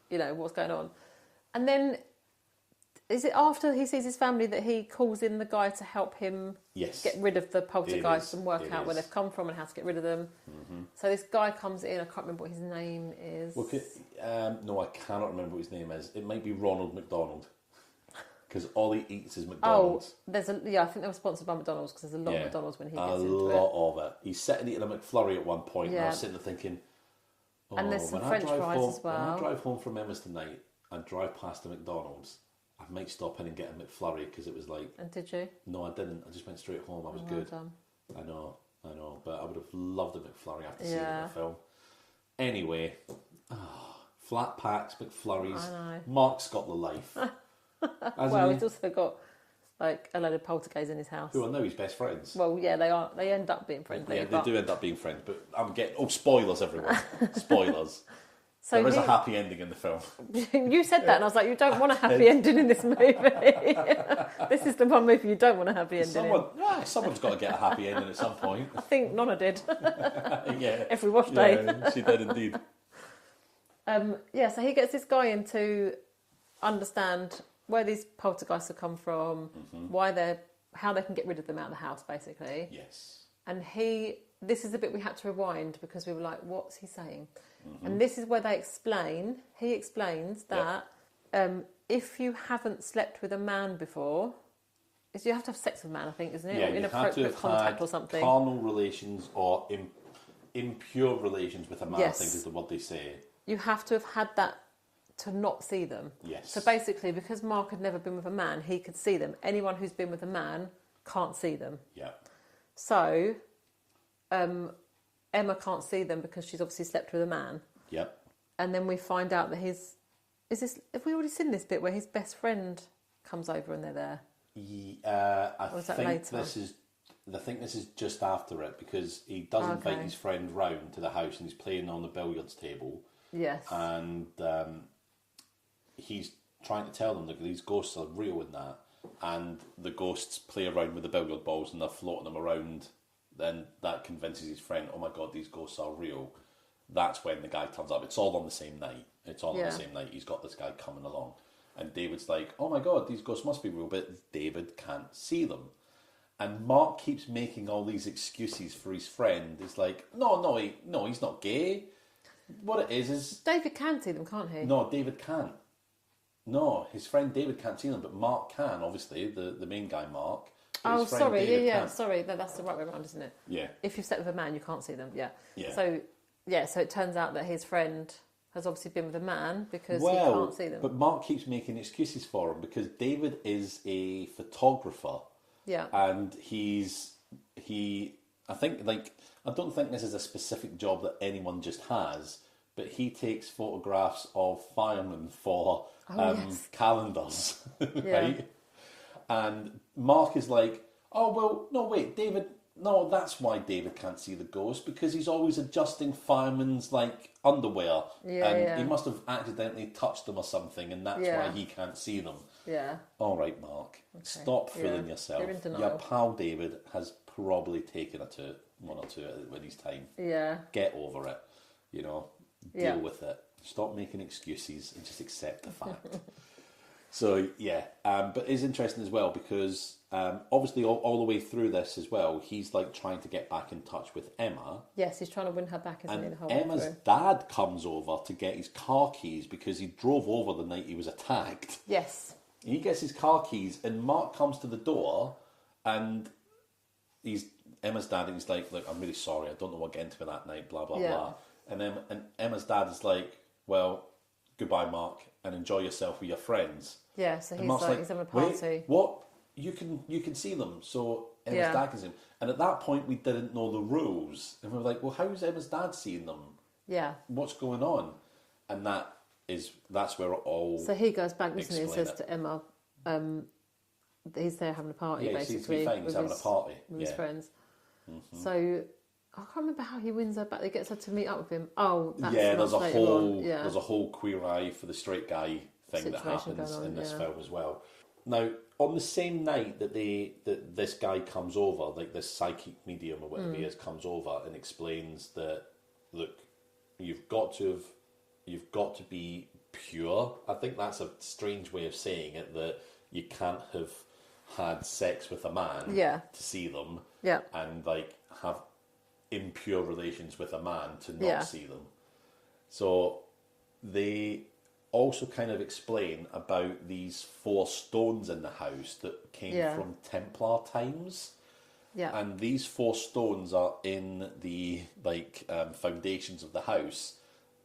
what's going on? And then, is it after he sees his family that he calls in the guy to help him get rid of the poltergeist and work out where they've come from and how to get rid of them? Mm-hmm. So this guy comes in. I can't remember what his name is.
Well, no, I cannot remember what his name is. It might be Ronald McDonald. Because all he eats is McDonald's.
I think they were sponsored by McDonald's because there's a lot of McDonald's when he gets into it.
A lot of it. He's sitting eating a McFlurry at one point, and I was sitting there thinking,
and there's some French fries as well.
When I drive home from Emma's tonight and drive past the McDonald's, I might stop in and get a McFlurry because it was like...
And did you?
No, I didn't. I just went straight home. I was good.
Done.
I know. But I would have loved a McFlurry after seeing the film. Anyway, flat packs, McFlurries.
I know.
Mark's got the life.
Well, he's also got like a load of poltergeists in his house.
Who are now his best friends.
Well, yeah, they are. They end up being friends.
Yeah, they do end up being friends. But I'm getting... Oh, spoilers, everyone. Spoilers.
So
there is a happy ending in the film.
You said that, and I was like, you don't want a happy ending in this movie. This is the one movie you don't want a happy ending in.
Someone's got to get a happy ending at some point.
I think Nonna did.
Yeah.
Every wash day.
Yeah, she did indeed.
So he gets this guy in to understand where these poltergeists have come from, how they can get rid of them out of the house, basically.
Yes.
And this is the bit we had to rewind because we were like, what's he saying? Mm-hmm. And this is where he explains that if you haven't slept with a man before, you have to have sex with a man, I think, isn't it?
Yeah,
or
you
inappropriate
have to have
contact
had
or something.
Carnal relations or impure relations with a man, I think is what they say.
You have to have had that to not see them.
Yes.
So basically, because Mark had never been with a man, he could see them. Anyone who's been with a man can't see them.
Yeah.
So, Emma can't see them because she's obviously slept with a man.
Yep.
And then we find out that have we already seen this bit where his best friend comes over and they're there?
I think this is just after it because he does invite his friend round to the house and he's playing on the billiards table.
Yes.
And he's trying to tell them that these ghosts are real in that, and the ghosts play around with the billiard balls and they're floating them around. Then that convinces his friend, oh my God, these ghosts are real. That's when the guy turns up. It's all on the same night. On the same night. He's got this guy coming along. And David's like, oh my God, these ghosts must be real, but David can't see them. And Mark keeps making all these excuses for his friend. He's like, no, he's not gay. What it is...
David can see them, can't he?
No, David can't. No, his friend David can't see them, but Mark can, obviously, the main guy, Mark.
Oh, sorry, yeah, sorry. No, that's the right way around, isn't it?
Yeah.
If you've slept with a man, you can't see them, yeah.
Yeah.
So it turns out that his friend has obviously been with a man because he can't see them.
But Mark keeps making excuses for him because David is a photographer.
Yeah.
And I don't think this is a specific job that anyone just has, but he takes photographs of firemen for calendars, right? And Mark is like, oh, well, no, wait, David, no, that's why David can't see the ghost, because he's always adjusting firemen's, underwear. Yeah, he must have accidentally touched them or something, and that's why he can't see them. Yeah. All right, Mark, stop fooling yourself.
You're in denial.
Your pal David has probably taken one or two in his time. Yeah. Get over it, deal with it. Stop making excuses and just accept the fact. So, but it's interesting as well because obviously all the way through this as well, he's trying to get back in touch with Emma.
Yes, he's trying to win her back, isn't he? The whole
Emma's dad comes over to get his car keys because he drove over the night he was attacked. Yes. He gets his car keys and Mark comes to the door and he's Emma's dad and he's like, look, I'm really sorry, I don't know what got into me that night, blah, blah, blah. And Emma's dad is like, well, goodbye, Mark, and enjoy yourself with your friends. Yeah, so he's he's having a party. Wait, what? You can see them, so Emma's dad can see them. And at that point, we didn't know the rules. And we were like, well, how's Emma's dad seeing them? Yeah. What's going on? And that's where it all... So he goes back, doesn't he, and says to Emma, he's there having a party, basically. He's fine, he's having a party. With his friends. Mm-hmm. So
I can't remember how he wins her back. He gets her to meet up with him. Oh, that's
there's a
later
whole
on. Yeah.
there's a whole queer eye for the straight guy thing that
Situation
happens
going on,
in this
yeah.
film as well. Now, on the same night that this guy comes over, like this psychic medium or whatever he is, comes over and explains that, look, you've got to be pure. I think that's a strange way of saying it, that you can't have had sex with a man
Yeah.
to see them,
Yeah.
and like have impure relations with a man to not
Yeah.
see them. So they also kind of explain about these 4 stones in the house that came
Yeah.
from Templar times.
Yeah.
And these 4 stones are in the foundations of the house.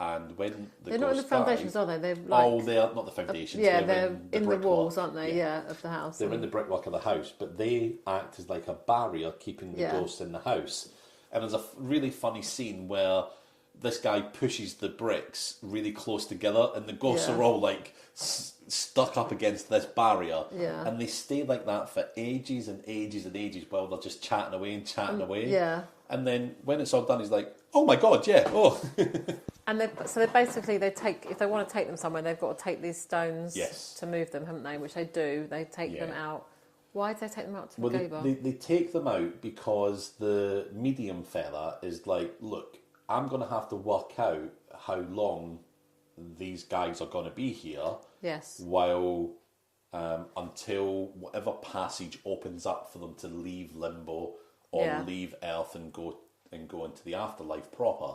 And when the
They're not in the
ghost
foundations,
died,
are they? They're like...
oh, they are not the foundations.
Yeah,
they're
in the
brickwork.
walls, aren't they? Yeah, of the house.
They're in the brickwork of the house, but they act as like a barrier keeping the
Yeah.
ghosts in the house. And there's a really funny scene where this guy pushes the bricks really close together, and the ghosts
Yeah.
are all like stuck up against this barrier.
Yeah.
And they stay like that for ages and ages and ages while they're just chatting away and chatting away.
Yeah.
And then when it's all done, he's like, "Oh my god, yeah, oh."
And they basically take, if they want to take them somewhere, they've got to take these stones
Yes.
to move them, haven't they? Which they do. They take
Yeah.
them out. Why did they take them out to
Well,
the gay bar?
they take them out because the medium fella is like, look, I'm going to have to work out how long these guys are going to be here
Yes.
while until whatever passage opens up for them to leave limbo or
Yeah.
leave Earth and go into the afterlife proper.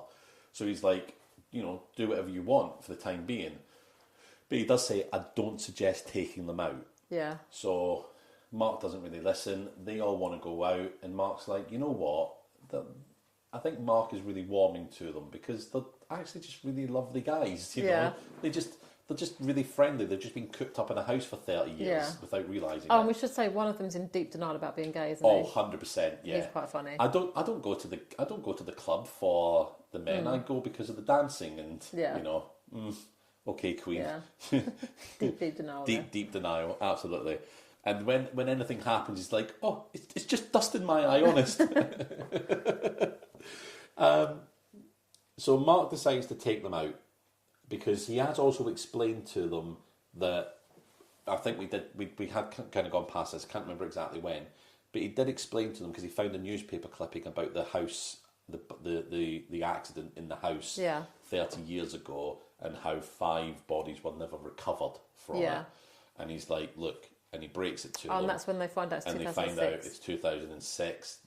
So he's like, do whatever you want for the time being. But he does say, I don't suggest taking them out.
Yeah.
So Mark doesn't really listen. They all want to go out, and Mark's like, you know what? I think Mark is really warming to them because they're actually just really lovely guys. You
Yeah.
know, they're just really friendly. They've just been cooped up in a house for 30 years
Yeah.
without realising
Oh,
it.
and we should say one of them's in deep denial about being gay, isn't
Oh,
he?
100%, yeah.
He's quite funny.
I don't go to the club for the men. I go because of the dancing and
Yeah.
okay, Queen.
Yeah. Deep denial. there.
Deep denial, absolutely. And when anything happens, he's like, "Oh, it's just dust in my eye, honest." So Mark decides to take them out because he has also explained to them that, I think we had kind of gone past this. I can't remember exactly when, but he did explain to them because he found a newspaper clipping about the house, the accident in the house,
Yeah.
30 years ago, and how 5 bodies were never recovered from
Yeah.
it. And he's like, look, and he breaks it to
Oh,
them.
and that's when they find out it's
And they
2006.
find out it's 2006.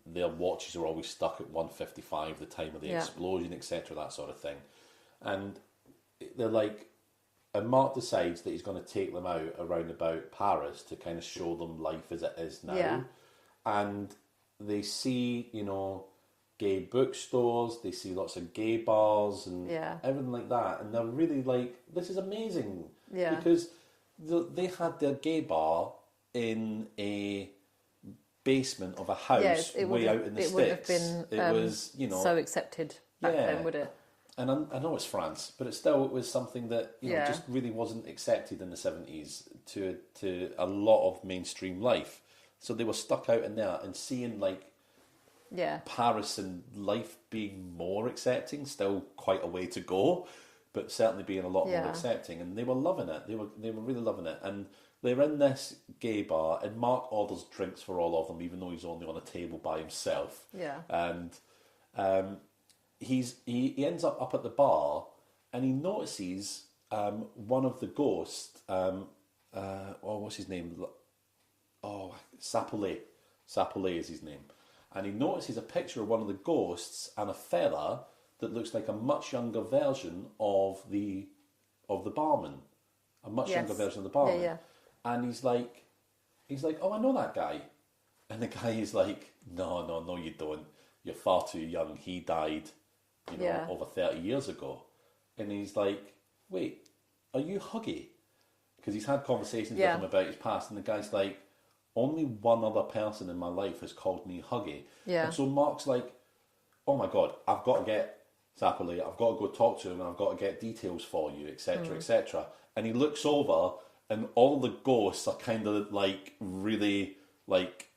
Their watches are always stuck at 1:55, the time of the
Yeah.
explosion, etc., that sort of thing. And they're like, and Mark decides that he's going to take them out around about Paris to kind of show them life as it is now.
Yeah.
And they see, gay bookstores, they see lots of gay bars and
Yeah.
everything like that. And they're really like, this is amazing.
Yeah.
Because they had their gay bar in a basement of a house
it
way out in the
it
sticks.
wouldn't have been
It was,
so accepted back
Yeah.
then, would it?
And I know it's France, but it was something that
Yeah.
just really wasn't accepted in the 70s to a lot of mainstream life. So they were stuck out in there and seeing like
Yeah.
Paris and life being more accepting, still quite a way to go, but certainly being a lot more
Yeah.
accepting. And they were loving it. They were really loving it. And they're in this gay bar, and Mark orders drinks for all of them, even though he's only on a table by himself.
Yeah.
And he ends up at the bar, and he notices one of the ghosts. What's his name? Oh, Sapole. Sapole is his name. And he notices a picture of one of the ghosts and a fella that looks like a much younger version of the barman, a much
Yes.
younger version of the barman.
Yeah.
And he's like, oh, I know that guy. And the guy is like, no, you don't. You're far too young. He died,
Yeah.
over 30 years ago. And he's like, wait, are you Huggy? Because he's had conversations
Yeah.
with him about his past, and the guy's like, only one other person in my life has called me Huggy.
Yeah.
And so Mark's like, oh my God, I've got to get Zapoli, I've got to go talk to him, and I've got to get details for you, etc., etc. And he looks over, and all the ghosts are kind of like really like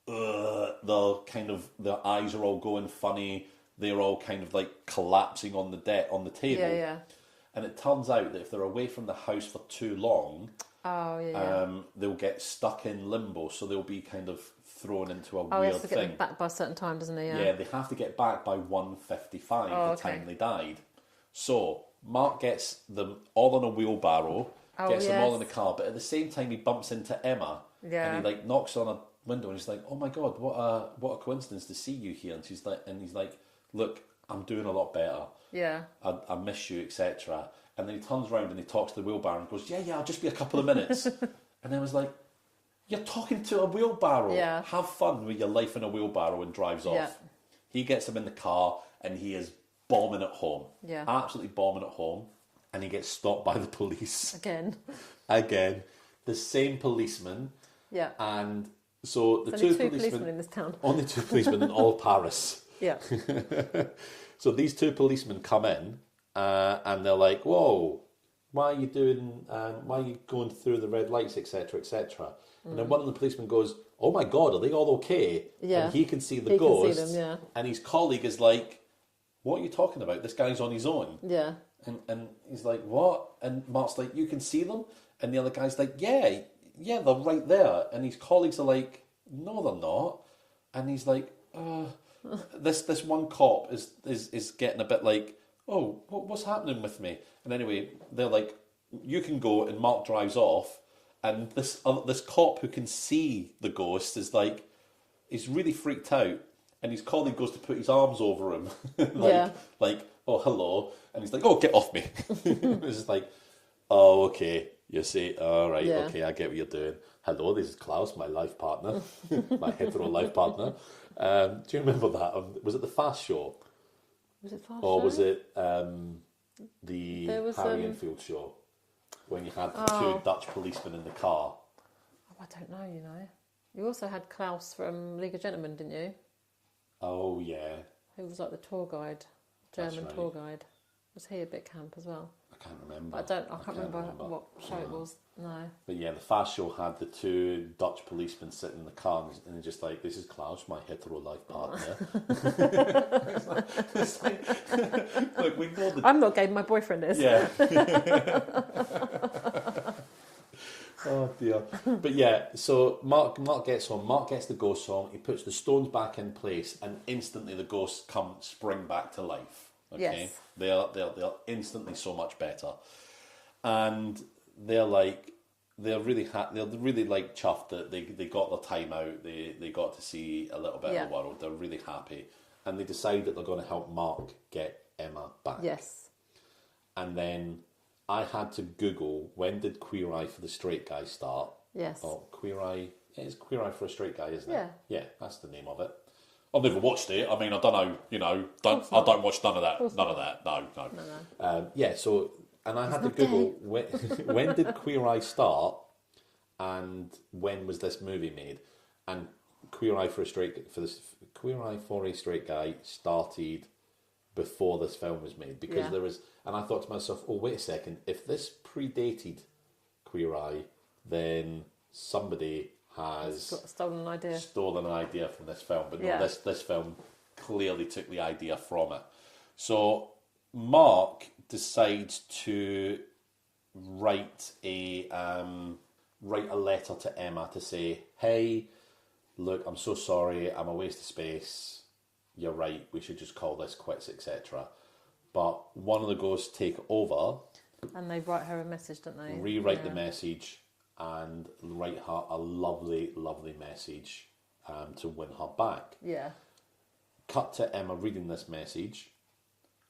their eyes are all going funny. They're all kind of like collapsing on the table.
Yeah.
And it turns out that if they're away from the house for too long, they'll get stuck in limbo. So they'll be kind of thrown into a weird
he has to
thing.
get them back by a certain time, doesn't he?
Yeah, they have to get back by 1:55, the time they died. So Mark gets them all on a wheelbarrow, gets them all in the car, but at the same time he bumps into Emma, and he like knocks on a window, and he's like, "Oh my God, what a coincidence to see you here!" And he's like, "Look, I'm doing a lot better.
Yeah,
I miss you, etc." And then he turns around and he talks to the wheelbarrow and goes, "Yeah, I'll just be a couple of minutes." And I was like, "You're talking to a wheelbarrow.
Yeah.
Have fun with your life in a wheelbarrow," and drives off.
Yeah.
He gets him in the car and he is bombing at home.
Yeah.
Absolutely bombing at home. And he gets stopped by the police. Again. The same policeman.
Yeah.
And so the
There's
two
only
policemen
in this town.
Only two policemen in all Paris.
Yeah.
So these two policemen come in and they're like, "Whoa, why are you going through the red lights, etc., etc.?" And then one of the policemen goes, "Oh my God, are they all okay?"
Yeah.
And he can see the ghosts.
Can see them, yeah.
And his colleague is like, "What are you talking about? This guy's on his own."
Yeah.
And he's like, "What?" And Mark's like, "You can see them?" And the other guy's like, yeah, they're right there. And his colleagues are like, "No, they're not." And he's like, this one cop is getting a bit like, "Oh, what's happening with me?" And anyway, they're like, "You can go," and Mark drives off. And this cop who can see the ghost is like, he's really freaked out. And his colleague goes to put his arms over him, like, "Oh, hello," and he's like, "Oh, get off me!" It's just like, "Oh, okay, you see, all right, okay, I get what you're doing. Hello, this is Klaus, my life partner, my hetero life partner." Do you remember that? Was it the Fast Show?
Was it Fast
Or
Show?
was it the Harry Enfield show? When you had two Dutch policemen in the car.
Oh, I don't know, you know. You also had Klaus from League of Gentlemen, didn't you?
Oh, yeah.
Who was like the tour guide, German tour guide. Was he a bit camp as well?
I can't remember.
I can't remember what show it was. No.
But yeah, the Fast Show had the two Dutch policemen sitting in the car and they're just like, "This is Klaus, my hetero life partner." it's like, look, we know
I'm not gay, my boyfriend is.
Yeah. Oh dear. But yeah, so Mark gets home. Mark gets the ghosts home. He puts the stones back in place, and instantly the ghosts spring back to life. Okay,
Yes.
they're instantly so much better, and they're really like chuffed that they got their time out. They got to see a little bit of the world. They're really happy, and they decide that they're going to help Mark get Emma back.
Yes.
And then I had to Google, when did Queer Eye for the Straight Guy start?
Yes.
Oh, Queer Eye. It is Queer Eye for a Straight Guy, isn't it?
Yeah.
Yeah, that's the name of it. I've never watched it. I mean, I don't know, I don't watch none of that. None of that. No. Yeah, so, and I had to Google, when did Queer Eye start and when was this movie made? And Queer Eye for a Straight Guy started before this film was made, because there was, and I thought to myself, oh, wait a second, if this predated Queer Eye, then somebody has
stolen an idea
from this film. But no, this film clearly took the idea from it. So Mark decides to write a letter to Emma to say, "Hey, look, I'm so sorry, I'm a waste of space. You're right, we should just call this quits, etc." But one of the ghosts take over.
And they write her a message, don't they?
Rewrite the message and write her a lovely, lovely message to win her back.
Yeah.
Cut to Emma reading this message,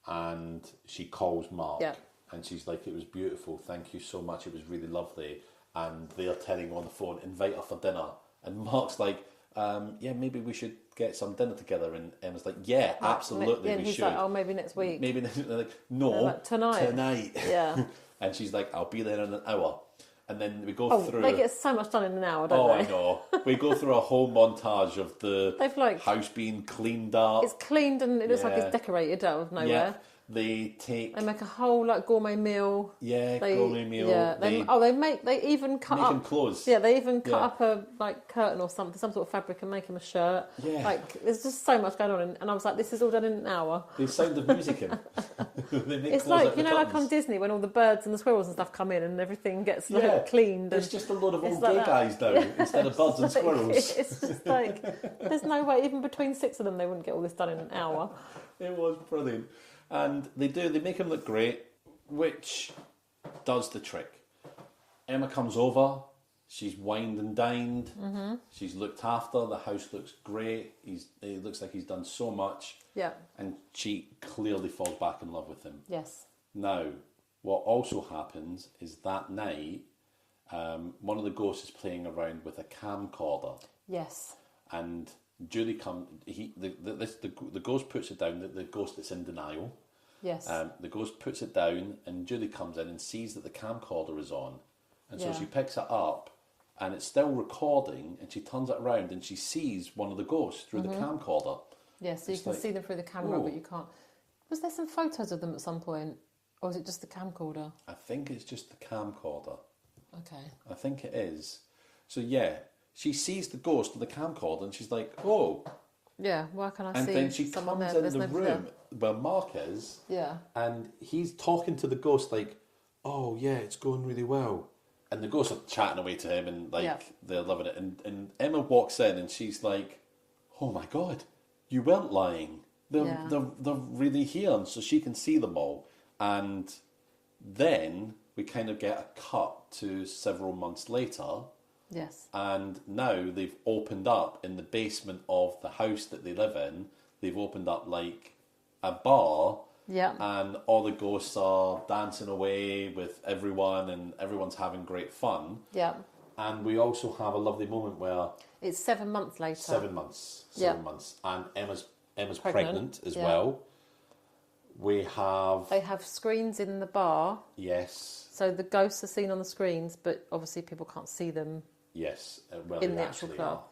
and she calls Mark.
Yeah.
And she's like, "It was beautiful, thank you so much, it was really lovely." And they're telling her on the phone, invite her for dinner. And Mark's like, "Yeah, maybe we should get some dinner together." And Emma's like, "Yeah, absolutely,
and
we
he's
should."
like, "Oh, maybe next week."
Maybe like, "No,
like, tonight. Yeah.
And she's like, "I'll be there in an hour." And then we go through.
They get so much done in an hour, don't they?
I know. We go through a whole montage of the
They've
house being cleaned up.
It's cleaned and it looks like it's decorated out of nowhere.
Yeah. They
make a whole like gourmet meal.
Gourmet meal.
Yeah, they even cut
make
up
him clothes.
Yeah, they even cut up a like curtain or something, some sort of fabric, and make him a shirt.
Yeah,
like there's just so much going on, and I was like, this is all done in an hour.
They sound of music in.
It's like like on Disney when all the birds and the squirrels and stuff come in and everything gets like cleaned.
It's just a lot of old gay guys now instead of birds and squirrels.
It's just like there's no way even between 6 of them they wouldn't get all this done in an hour.
It was brilliant. And they make him look great, which does the trick. Emma comes over, she's wined and dined, she's looked after, the house looks great, it looks like he's done so much.
Yeah.
And she clearly falls back in love with him.
Yes.
Now, what also happens is that night, one of the ghosts is playing around with a camcorder.
Yes.
And Julie the ghost puts it down, the ghost that's in denial.
Yes.
The ghost puts it down and Julie comes in and sees that the camcorder is on. And so she picks it up and it's still recording and she turns it around and she sees one of the ghosts through the camcorder.
Yes, so you can see them through the camera, but you can't. Was there some photos of them at some point? Or was it just the camcorder?
I think it's just the camcorder.
Okay.
I think it is. So yeah, she sees the ghost of the camcorder and she's like, oh.
Yeah, why can I see
and then she
someone
comes
there?
in the room where Mark is.
Yeah.
And he's talking to the ghost like, oh yeah, it's going really well. And the ghosts are chatting away to him and they're loving it. And Emma walks in and she's like, oh my God, you weren't lying. They're really here. And so she can see them all. And then we kind of get a cut to several months later.
Yes.
And now they've opened up in the basement of the house that they live in. They've opened up like a bar.
Yeah.
And all the ghosts are dancing away with everyone and everyone's having great fun.
Yeah.
And we also have a lovely moment where...
It's 7 months later.
7 months. 7 months. And Emma's pregnant as well. We have...
They have screens in the bar.
Yes.
So the ghosts are seen on the screens, but obviously people can't see them.
Yes.
In the actual club.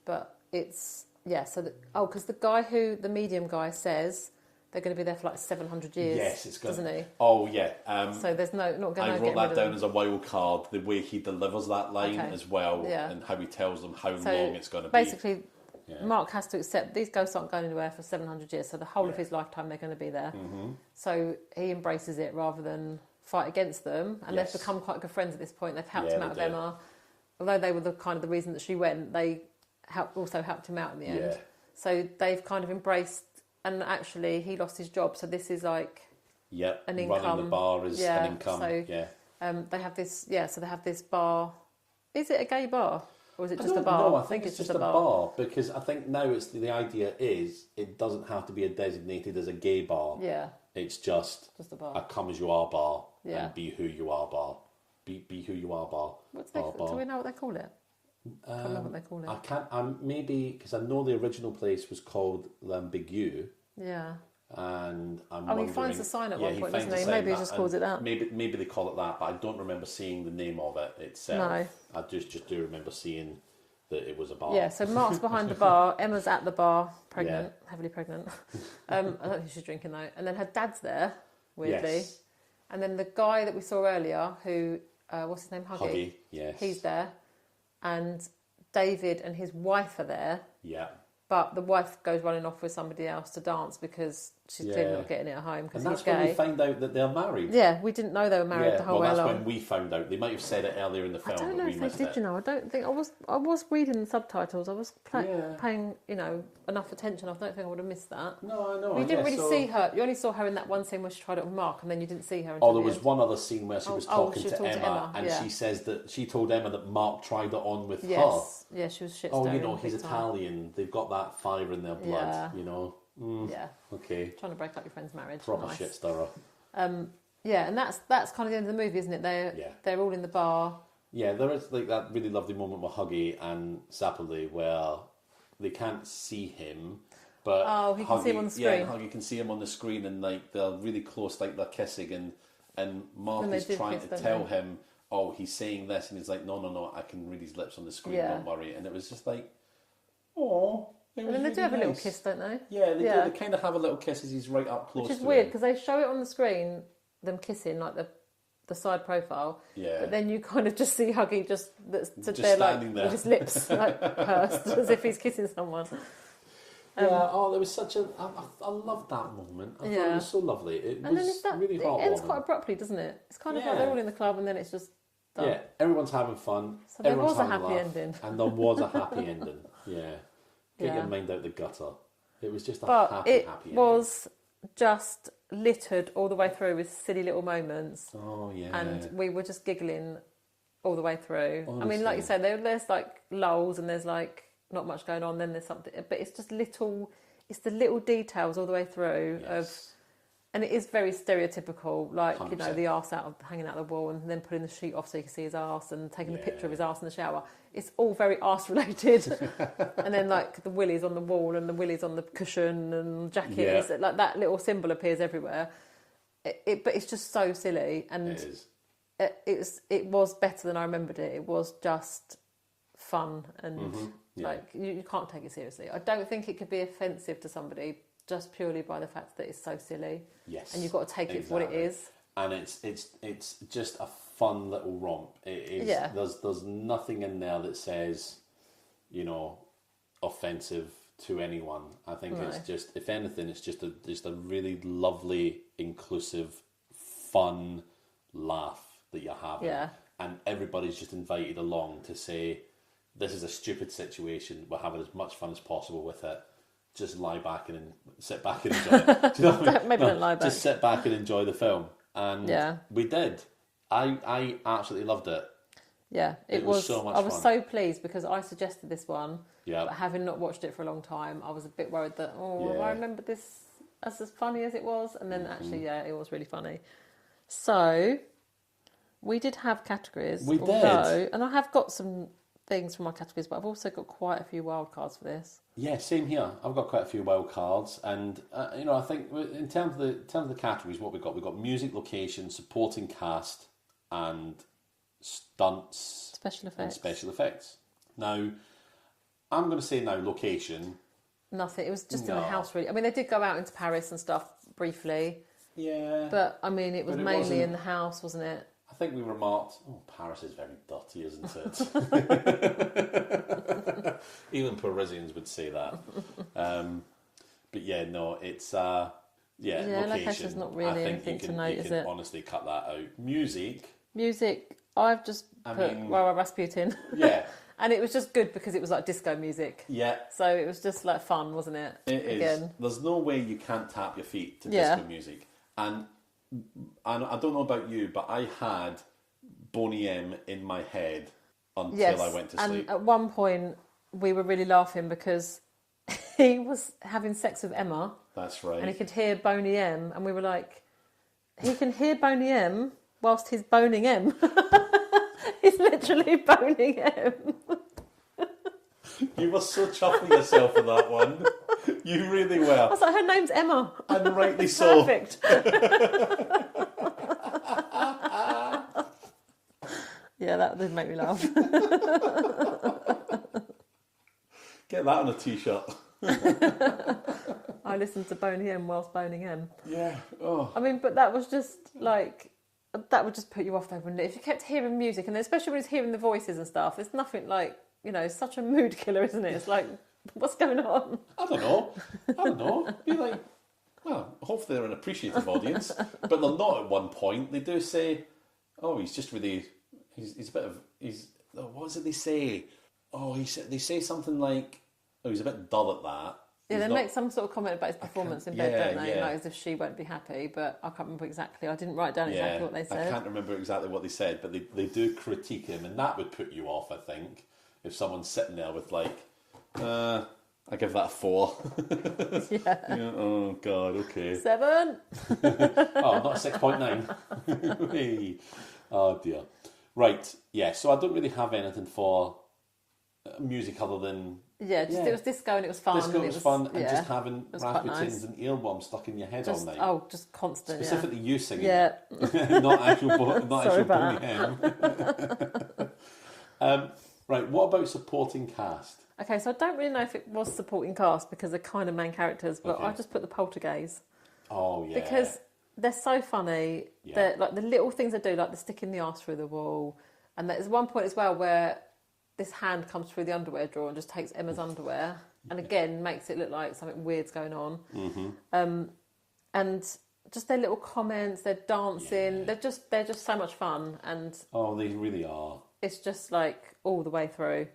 But it's... Yeah, so... because the medium guy says... They're going to be there for like 700 years. Yes, it's going. Doesn't he?
Oh yeah.
So there's not going to.
I wrote that down as a wild card. The way he delivers that line as well, and how he tells them how long it's going to be.
Basically, Mark has to accept these ghosts aren't going anywhere for 700 years. So the whole of his lifetime they're going to be there. Mm-hmm. So he embraces it rather than fight against them. And they've become quite good friends at this point. They've helped him out with Emma, although they were the reason that she went. They also helped him out in the end. Yeah. So they've kind of embraced. And actually, he lost his job, so this is like an income.
Running the bar is an income.
So they have this. Yeah, so they have this bar. Is it a gay bar or is it just a bar?
No, I think it's just a bar because I think now it's the idea is it doesn't have to be designated as a gay bar.
Yeah,
it's just
a bar.
A come as you are bar and be who you are bar. Be who you are bar.
Do we know what they call it? I can't remember what they call it.
I can't. Maybe because I know the original place was called L'Ambigu.
Yeah.
And I'm wondering.
He finds a sign at one point, doesn't he? Maybe he just calls it that.
Maybe they call it that, but I don't remember seeing the name of it itself.
No.
I just do remember seeing that it was a bar.
Yeah. So Mark's behind the bar. Emma's at the bar, pregnant, heavily pregnant. I don't think she's drinking though. And then her dad's there, weirdly.
Yes.
And then the guy that we saw earlier, who what's his name,
Huggy. Yes.
He's there. And David and his wife are there.
Yeah.
But the wife goes running off with somebody else to dance because she's clearly not getting it at home because he's gay.
And that's when we find out that they're married.
Yeah, we didn't know they were married the whole way along.
Well, that's when we found out. They might have said it earlier in the film,
I don't know if they did, I don't think... I was reading the subtitles. I was paying, enough attention. I don't think I would have missed that.
No, I know.
You didn't really see her. You only saw her in that one scene where she tried it with Mark and then you didn't see her until
there was one other scene where she was talking to Emma and she says that she told Emma that Mark tried it on with her.
Yeah, she was shit
he's Italian. They've got that fire in their blood,
Yeah.
Okay.
Trying to break up your friend's marriage.
Proper shit stirrer.
Yeah, and that's kind of the end of the movie, isn't it? They're all in the bar.
Yeah, there is like that really lovely moment with Huggy and Sapperly where they can't see him, but
he can see him on the screen.
Yeah, Huggy can see him on the screen, and like they're really close, like they're kissing, and Mark is trying to tell him, he's saying this, and he's like, no, I can read his lips on the screen, don't worry. And it was just like, oh.
And then they do have a little kiss, don't they?
Yeah, they do. They kind of have a little kiss as he's right up close.
Which is
to
weird
him.
because they show it on the screen, them kissing, like the side profile.
Yeah.
But then you kind of just see Huggy just
standing
like
there
with his lips like pursed as if he's kissing someone.
There was such a. I loved that moment. I thought it was so lovely. It was really heartwarming.
It ends quite abruptly, doesn't it? It's kind of like they're all in the club and then it's just done.
Yeah, everyone's having fun.
So there
everyone's
was a
having
happy
laugh,
ending.
and there was a happy ending. Yeah, get your mind out the gutter. It was just a happy ending.
Was just littered all the way through with silly little moments.
Oh yeah,
and we were just giggling all the way through.
Honestly.
I mean, like you said, there's like lulls and there's like not much going on. Then there's something, but it's just little. It's the little details all the way through and it is very stereotypical, like 100%. The arse hanging out the wall and then pulling the sheet off so you can see his arse and taking a picture of his arse in the shower. It's all very arse related. And then like the willies on the wall and the willies on the cushion and jacket, like that little symbol appears everywhere. But it's just so silly, and it was better than I remembered it. It was just fun and like you can't take it seriously. I don't think it could be offensive to somebody just purely by the fact that it's so silly.
Yes,
and you've got to take it for what it is.
And it's just a fun little romp. It is. There's nothing in there that says, offensive to anyone. I think it's just, if anything, it's just a really lovely, inclusive, fun laugh that you're having. Yeah. And everybody's just invited along to say, this is a stupid situation. We're having as much fun as possible with it. Just lie back and sit back and enjoy it. Do you know what I mean?
Maybe don't lie back.
Just sit back and enjoy the film. And we did. I absolutely loved it. Yeah, it was so much fun. I was so pleased because I suggested this one. Yeah. But having not watched it for a long time, I was a bit worried that, I remember this as funny as it was. And then actually, it was really funny. So, we did have categories. We did. And I have got some things from my categories, but I've also got quite a few wild cards for this. Yeah, same here. I've got quite a few wild cards, and I think in terms of the categories, what we've got music, location, supporting cast, and stunts, special effects. Now, I'm going to say location. Nothing. It was just in the house, really. I mean, they did go out into Paris and stuff briefly. Yeah. But I mean, it was mainly in the house, wasn't it? I think we remarked, Paris is very dirty, isn't it? Even Parisians would say that. But yeah, no, it's, location's not really anything to note, is it? You can honestly cut that out. Music, I've just put Rasputin. Yeah. And it was just good because it was like disco music. Yeah. So it was just like fun, wasn't it? It is. There's no way you can't tap your feet to disco music. And I don't know about you, but I had Boney M in my head until I went to sleep. And at one point, we were really laughing because he was having sex with Emma. That's right. And he could hear Boney M, and we were like, he can hear Boney M whilst he's boning M. He's literally boning M. You were so chuffing yourself for that one. You really were. I was like, her name's Emma. And rightly so. Perfect. Yeah, that did make me laugh. Get that on a t-shirt. I listened to Boney M whilst boning M. Yeah. Oh. I mean, but that was just like, that would just put you off though, wouldn't it? If you kept hearing music, and especially when it's hearing the voices and stuff, it's nothing like, such a mood killer, isn't it? It's like, what's going on? I don't know. Be like, well, hopefully they're an appreciative audience, but they're not at one point. They do say, he's just really, he's a bit of, what is it they say? They say something like, he's a bit dull at that. Yeah, they make some sort of comment about his performance in bed, don't they? Like as if she won't be happy, but I can't remember exactly. I didn't write down exactly what they said. I can't remember exactly what they said, but they do critique him, and that would put you off, I think, if someone's sitting there with like, I give that a 4. Yeah. Oh, God, okay. 7. Not a 6.9. Hey. Oh, dear. Right, yeah, so I don't really have anything for music other than... it was disco and it was fun. Disco was fun, and just having Rasputins and earworms stuck in your head all night. Oh, just constant, specifically you singing it. Not actual Boney M. Right, what about supporting cast?
Okay, so I don't really know if it was supporting cast because they're kind of main characters, but
Okay.
I just put the Poltergays.
Oh, yeah.
Because they're so funny.
Yeah.
They're like the little things they do, like the sticking the arse through the wall. And there's one point as well where this hand comes through the underwear drawer and just takes Emma's underwear, and again makes it look like something weird's going on.
Mm-hmm.
And just their little comments, their dancing, they're just so much fun, and
Oh, they really are.
it's just like all the way through.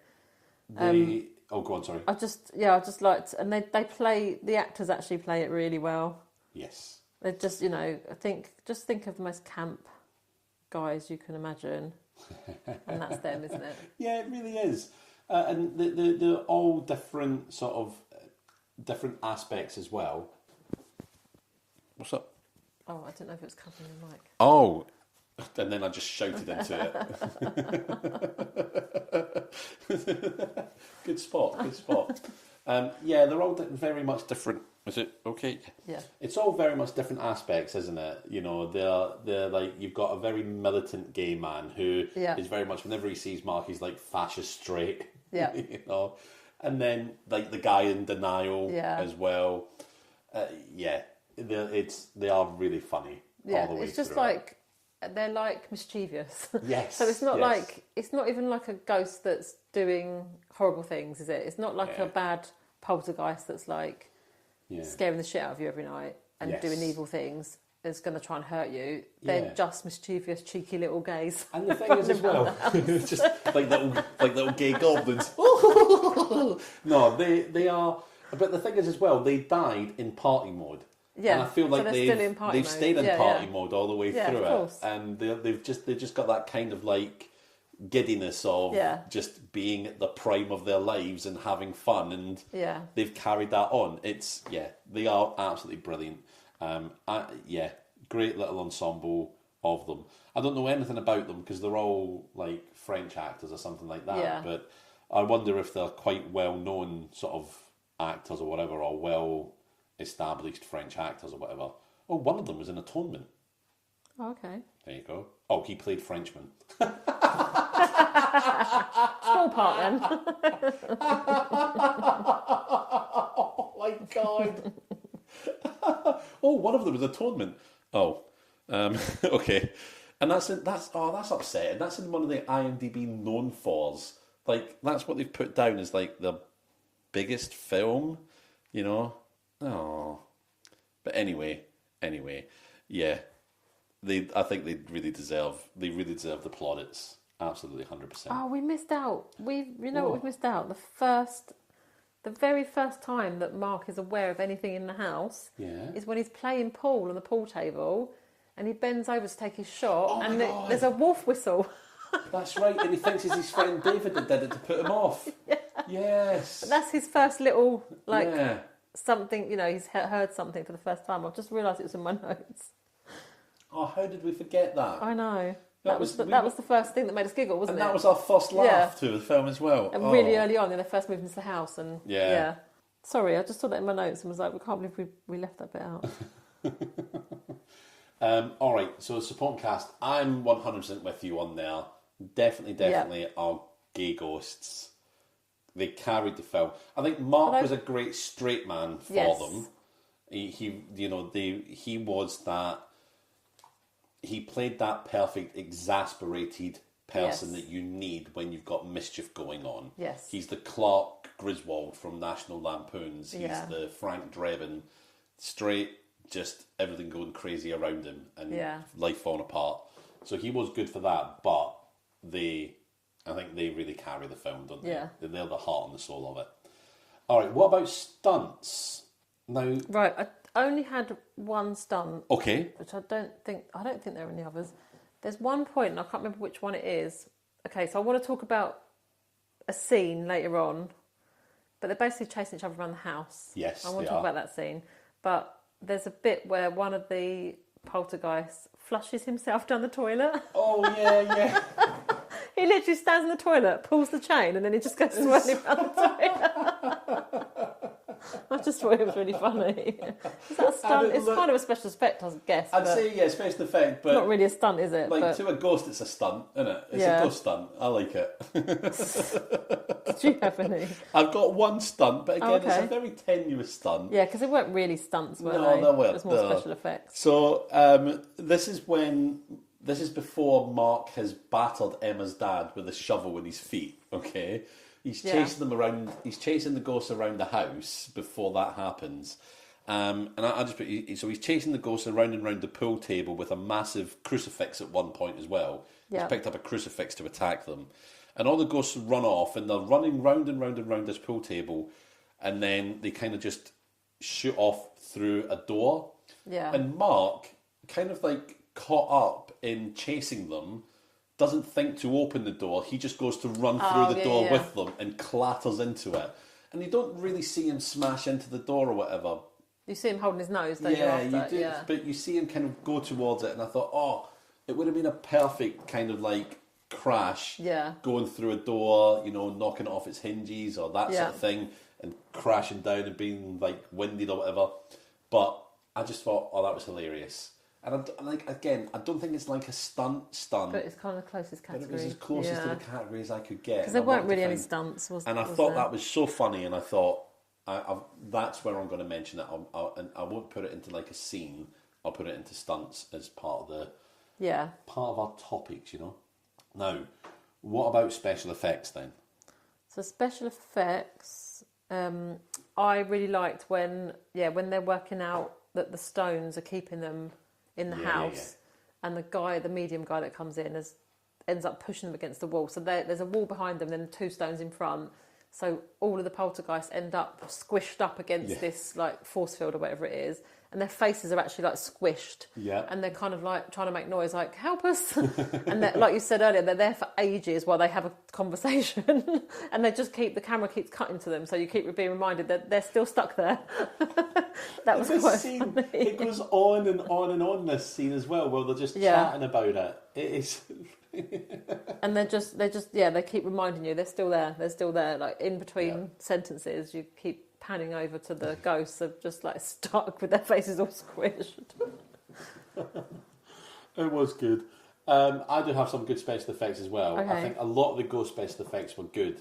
Oh, go on, sorry.
I just liked, and they play, the actors actually play it really well.
Yes.
They're just, think of the most camp guys you can imagine, and that's them, isn't it?
Yeah, it really is. And they're all different sort of different aspects as well. What's up?
Oh, I don't know if it was covering the mic.
Oh, and then I just shouted into it. Good spot. Yeah, they're all very much different. Is it okay?
Yeah.
It's all very much different aspects, isn't it? You know, they're like, you've got a very militant gay man who is very much, whenever he sees Mark, he's like fascist straight.
Yeah.
You know, and then like the guy in denial as well. They are really funny.
Yeah,
all the way
it's just
through.
like they're like mischievous.
Yes.
So it's not like, it's not even like a ghost that's doing horrible things, is it? It's not like a bad poltergeist that's like scaring the shit out of you every night and doing evil things. Is going to try and hurt you. They're just mischievous, cheeky little gays.
And the thing is as well, just like little gay goblins. No, they are. But the thing is as well, they died in party mode.
Yeah,
and I feel like
so
they've stayed in party mode all the way through it,
course.
and they've just got that kind of like giddiness of just being at the prime of their lives and having fun, and they've carried that on. They are absolutely brilliant. Great little ensemble of them. I don't know anything about them because they're all like French actors or something like that.
Yeah.
But I wonder if they're quite well-known sort of actors or whatever, or well-established French actors or whatever. Oh, one of them was in Atonement.
Oh, okay.
There you go. Oh, he played Frenchman.
Small part then.
Oh my God. Oh, one of them was Atonement. Oh, okay. And that's upsetting. That's in one of the IMDb known fors. Like, that's what they've put down as like the biggest film, you know. Oh, but anyway, yeah. I think they really deserve the plaudits. Absolutely, 100%.
Oh, we missed out. What we've missed out? The very first time that Mark is aware of anything in the house is when he's playing pool on the pool table, and he bends over to take his shot, and there's a wolf whistle.
That's right, and he thinks it's his friend David that did it to put him off. Yeah. Yes.
But that's his first little something. You know, he's heard something for the first time. I've just realised it was in my notes.
Oh, how did we forget that?
I know. That was the first thing that made us giggle, wasn't it?
And that was our first laugh to the film as well.
And really early on, when they first moved into the house, and Sorry, I just saw that in my notes and was like, we can't believe we left that bit out.
All right, so supporting cast, I'm 100% with you on there. Definitely are gay ghosts. They carried the film. I think Mark was a great straight man for them. He was that. He played that perfect, exasperated person that you need when you've got mischief going on.
Yes.
He's the Clark Griswold from National Lampoons. He's the Frank Drebin, straight, just everything going crazy around him and life falling apart. So he was good for that, but I think they really carry the film, don't they? Yeah. They're the heart and the soul of it. All right, what about stunts? Now,
right, I only had one stunt.
Okay.
Which I don't think there are any others. There's one point, and I can't remember which one it is. Okay, so I want to talk about a scene later on, but they're basically chasing each other around the house.
Yes,
I want to talk about that scene. But there's a bit where one of the poltergeists flushes himself down the toilet.
Oh, yeah.
He literally stands in the toilet, pulls the chain, and then he just goes swirling around the toilet. I just thought it was really funny. Is that a stunt? It's kind of a special effect, I guess.
I'd say, special effect, but...
Not really a stunt, is it?
To a ghost, it's a stunt, isn't it? It's a ghost stunt. I like it.
Did you have any?
I've got one stunt, but again, it's
okay.
a very tenuous stunt.
Yeah, because they weren't really stunts, were they?
No, they weren't.
It was more special effects.
So this is before Mark has battered Emma's dad with a shovel in his feet. Okay, he's chasing them around. He's chasing the ghosts around the house before that happens. And I just put so he's chasing the ghosts around and around the pool table with a massive crucifix at one point as well.
Yeah.
He's picked up a crucifix to attack them, and all the ghosts run off and they're running round and round and round this pool table, and then they kind of just shoot off through a door.
Yeah.
And Mark, kind of like caught up in chasing them, doesn't think to open the door. He just goes to run through the door with them and clatters into it. And you don't really see him smash into the door or whatever.
You see him holding his nose, don't you?
You do. Yeah. But you see him kind of go towards it, and I thought, it would have been a perfect kind of like crash.
Yeah.
Going through a door, knocking it off its hinges or that sort of thing, and crashing down and being like winded or whatever. But I just thought, that was hilarious. And I don't think it's like a stunt.
But it's kind of the closest category.
But it was as closest to the category as I could get.
Because there weren't really any stunts, was there?
And I thought that was so funny, and I thought, that's where I'm going to mention it. And I won't put it into like a scene. I'll put it into stunts as part of our topics. Now, what about special effects then? So
special effects, I really liked when they're working out that the stones are keeping them in the house, and the medium guy that comes in ends up pushing them against the wall. So there's a wall behind them, then 2 stones in front. So all of the poltergeists end up squished up against this like force field or whatever it is, and their faces are actually like squished.
Yeah.
And they're kind of like trying to make noise, like "Help us!" And like you said earlier, they're there for ages while they have a conversation, and the camera keeps cutting to them, so you keep being reminded that they're still stuck there. That was quite funny.
It goes on and on and on this scene as well, where they're just chatting about it. It is.
And they keep reminding you they're still there, like in between sentences you keep panning over to the ghosts of just like stuck with their faces all squished.
It was good. I do have some good special effects as well.
Okay.
I think a lot of the ghost special effects were good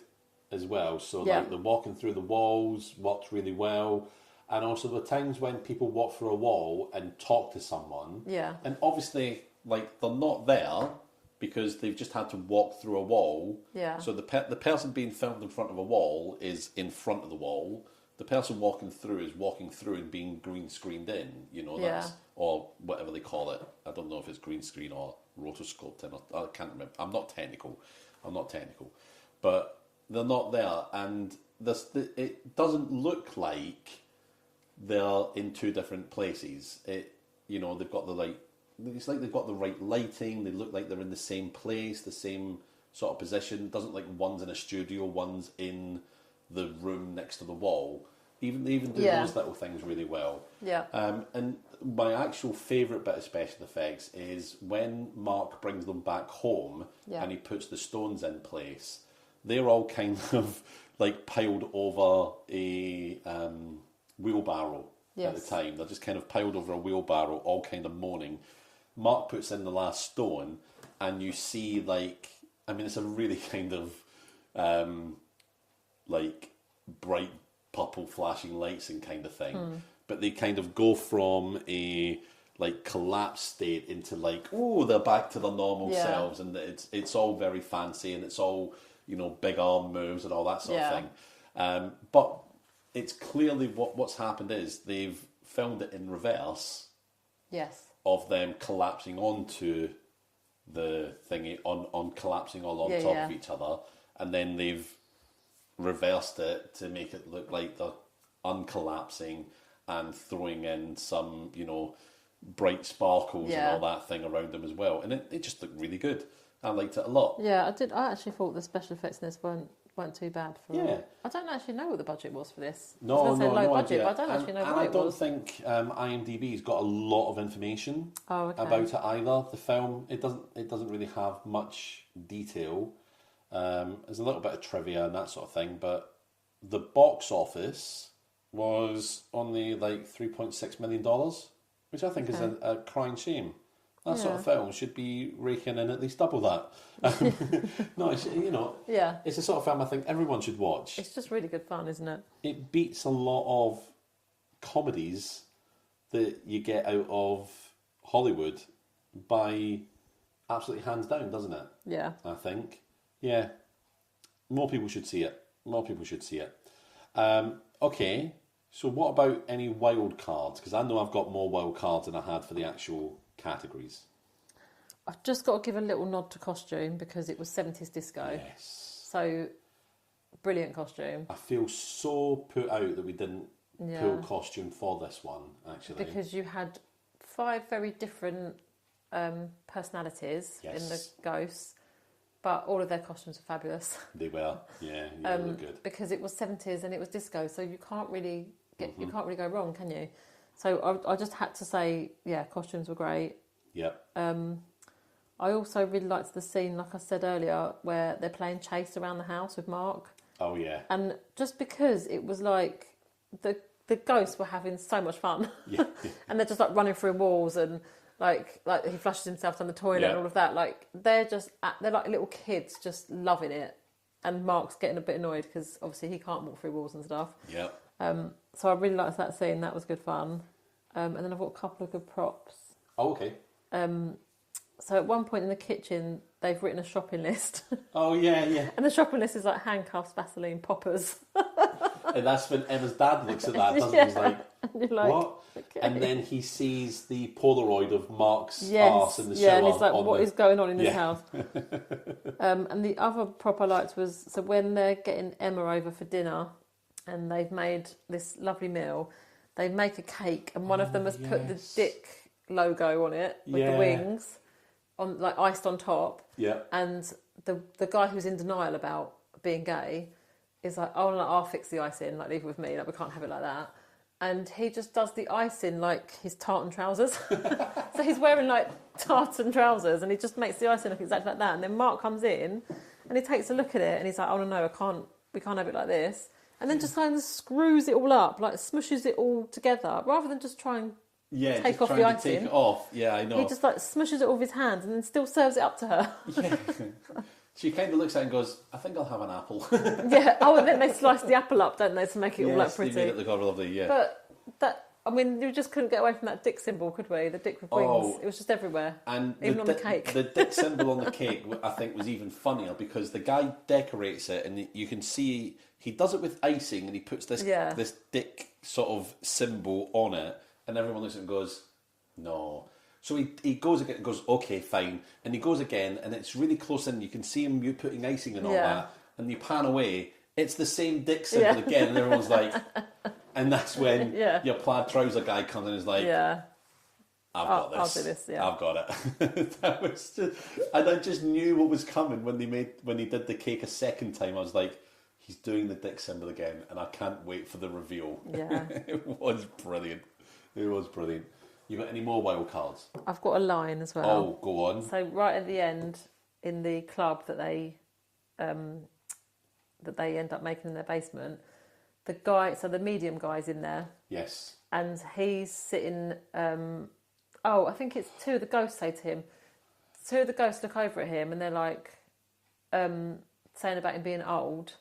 as well. So like the walking through the walls worked really well, and also the times when people walk through a wall and talk to someone.
Yeah.
And obviously, like, they're not there because they've just had to walk through a wall.
Yeah.
So the person being filmed in front of a wall is in front of the wall. The person walking through is walking through and being green screened in. Or whatever they call it. I don't know if it's green screen or rotosculpting. I can't remember. I'm not technical. But they're not there, and it doesn't look like they're in 2 different places. They've got it's like they've got the right lighting. They look like they're in the same place, the same sort of position. It doesn't like one's in a studio, one's in the room next to the wall. Even do those little things really well.
Yeah.
And my actual favourite bit of special effects is when Mark brings them back home and he puts the stones in place. They're all kind of like piled over a wheelbarrow at the time. They're just kind of piled over a wheelbarrow, all kind of moaning. Mark puts in the last stone, and you see it's a really kind of like bright purple flashing lights and kind of thing. But they kind of go from a like collapsed state into like, they're back to their normal selves, and it's all very fancy, and it's all big arm moves and all that sort of thing. But it's clearly what's happened is they've filmed it in reverse.
Yes.
Of them collapsing onto the thingy, on collapsing all on top of each other, and then they've reversed it to make it look like they're uncollapsing and throwing in some, bright sparkles and all that thing around them as well. And it just looked really good. I liked it a lot.
Yeah, I did. I actually thought the special effects in this weren't too bad. I don't actually know what the budget was for this.
No,
I was
no
budget,
idea.
but I don't actually know what it was.
And I don't think IMDb's got a lot of information about it either. The film, it doesn't really have much detail. There's a little bit of trivia and that sort of thing, but the box office was only like $3.6 million, which I think is a crying shame. That sort of film should be raking in at least double that. No, it's, it's the sort of film I think everyone should watch.
It's just really good fun, isn't it?
It beats a lot of comedies that you get out of Hollywood by absolutely hands down, doesn't it?
Yeah.
I think. Yeah. More people should see it. Okay. So what about any wild cards? Because I know I've got more wild cards than I had for the actual categories.
I've just got to give a little nod to costume because it was 70s disco.
Yes.
So, brilliant costume.
I feel so put out that we didn't pull costume for this one, actually.
Because you had 5 very different personalities in the ghosts, but all of their costumes are fabulous.
They were, they look good.
Because it was 70s and it was disco, so you can't really you can't really go wrong, can you? So I just had to say, costumes were great.
Yep.
I also really liked the scene, like I said earlier, where they're playing chase around the house with Mark.
Oh yeah.
And just because it was like the ghosts were having so much fun, and they're just like running through walls and like he flushes himself down the toilet and all of that. Like they're like little kids just loving it, and Mark's getting a bit annoyed because obviously he can't walk through walls and stuff.
Yep.
So I really liked that scene. That was good fun. And then I've got a couple of good props.
Oh, okay.
So at one point in the kitchen, they've written a shopping list.
Oh, yeah.
And the shopping list is like handcuffs, Vaseline, poppers.
And that's when Emma's dad looks at that, doesn't he? He's like, what?
Okay.
And then he sees the Polaroid of Mark's arse in the shower.
Yeah, and he's like, what is going on in this house? And the other prop I liked was, so when they're getting Emma over for dinner and they've made this lovely meal, they make a cake and one of them has put the Dick logo on it with the wings, on like iced on top.
Yeah.
And the guy who's in denial about being gay is like, oh no, I'll fix the icing, like leave it with me, like we can't have it like that. And he just does the icing like his tartan trousers. So he's wearing like tartan trousers and he just makes the icing look exactly like that. And then Mark comes in and he takes a look at it and he's like, oh no, we can't have it like this. And then just kind of screws it all up, like smushes it all together, rather than just try and take off the icing.
Take it off. Yeah, I know.
He just like smushes it all with his hands and then still serves it up to her.
Yeah. She kind of looks at it and goes, I think I'll have an apple.
Yeah. Oh, and then they slice the apple up, don't they, to make it all like pretty.
They made it look all lovely, yeah.
But we just couldn't get away from that dick symbol, could we? The dick with wings. It was just everywhere.
And
even on the cake.
The dick symbol on the cake, I think, was even funnier because the guy decorates it and you can see he does it with icing and he puts this dick sort of symbol on it and everyone looks at it and goes, no. So he goes again and goes, okay, fine. And he goes again and it's really close in. You can see him putting icing and all that. And you pan away, it's the same dick symbol again. And everyone's like... And that's when your plaid trouser guy comes in and is like, I've got this.
I'll do this,
I've got it. That was just... And I just knew what was coming when he did the cake a second time. I was like, he's doing the dick symbol again and I can't wait for the reveal. Yeah. It was brilliant. You got any more wild cards?
I've got a line as well.
Oh, go on.
So right at the end, in the club that they end up making in their basement, the medium guy's in there.
Yes.
And he's sitting. I think it's 2 of the ghosts say to him. 2 of the ghosts look over at him and they're like saying about him being old.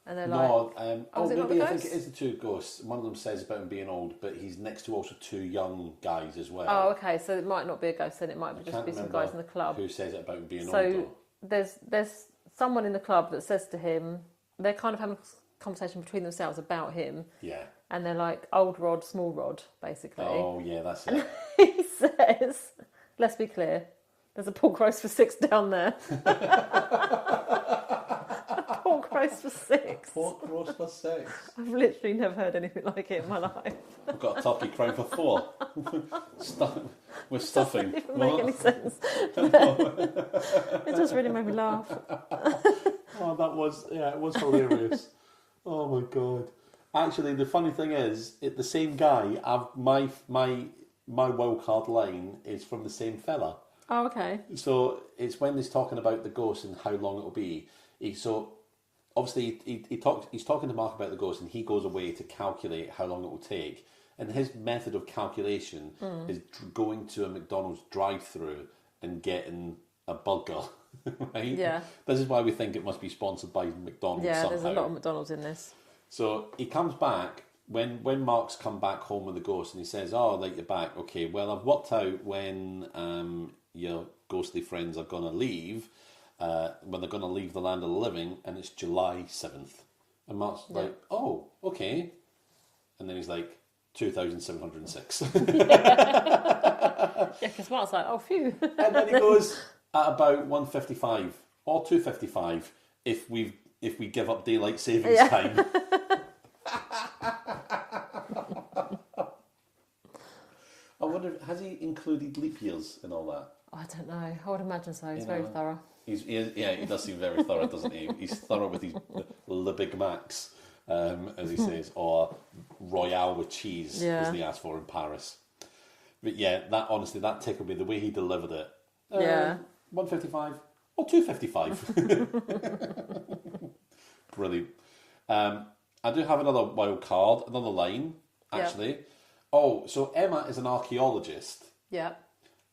And they're
maybe I think it is the 2 ghosts. One of them says about him being old, but he's next to also 2 young guys as well.
Oh, okay. So it might not be a ghost then. It might just be some guys in the club.
Who says it about him being old?
So there's someone in the club that says to him, they're kind of having a conversation between themselves about him.
Yeah.
And they're like, old rod, small rod, basically.
Oh, yeah, that's it.
He says, let's be clear, there's a pork roast for 6 down there. Pork roast for 6.
Pork roast for 6.
I've literally never heard anything like it in my life.
I've got a turkey crown for 4. With stuffing.
It doesn't even make any sense. It just really made me laugh.
Oh, it was hilarious. Oh my God. Actually, the funny thing is, the same guy, my wild card line is from the same fella.
Oh, okay.
So it's when he's talking about the ghost and how long it'll be. Obviously, he's talking to Mark about the ghost and he goes away to calculate how long it will take. and his method of calculation is going to a McDonald's drive-through and getting a burger, right?
Yeah.
This is why we think it must be sponsored by McDonald's somehow.
There's a lot of McDonald's in this.
So he comes back, when Mark's come back home with the ghost, and he says, oh, like, you're back. Okay, well, I've worked out when your ghostly friends are going to leave, when they're going to leave the land of the living, and it's July 7th. And Mark's like, oh, okay. And then he's like, 2,706.
Yeah, because Mark's like, oh, phew.
And then he goes, at about 1:55 or 2:55 if we give up daylight savings time. I wonder, has he included leap years in all that?
I don't know. I would imagine so. He's very thorough.
He does seem very thorough, doesn't he? He's thorough with his Le Big Macs, as he says, or Royale with cheese, as they asked for in Paris. But yeah, that tickled me, the way he delivered it. 1:55 or 2:55. Brilliant. I do have another wild card, another line, actually.
Yep.
Oh, so Emma is an archaeologist.
Yeah.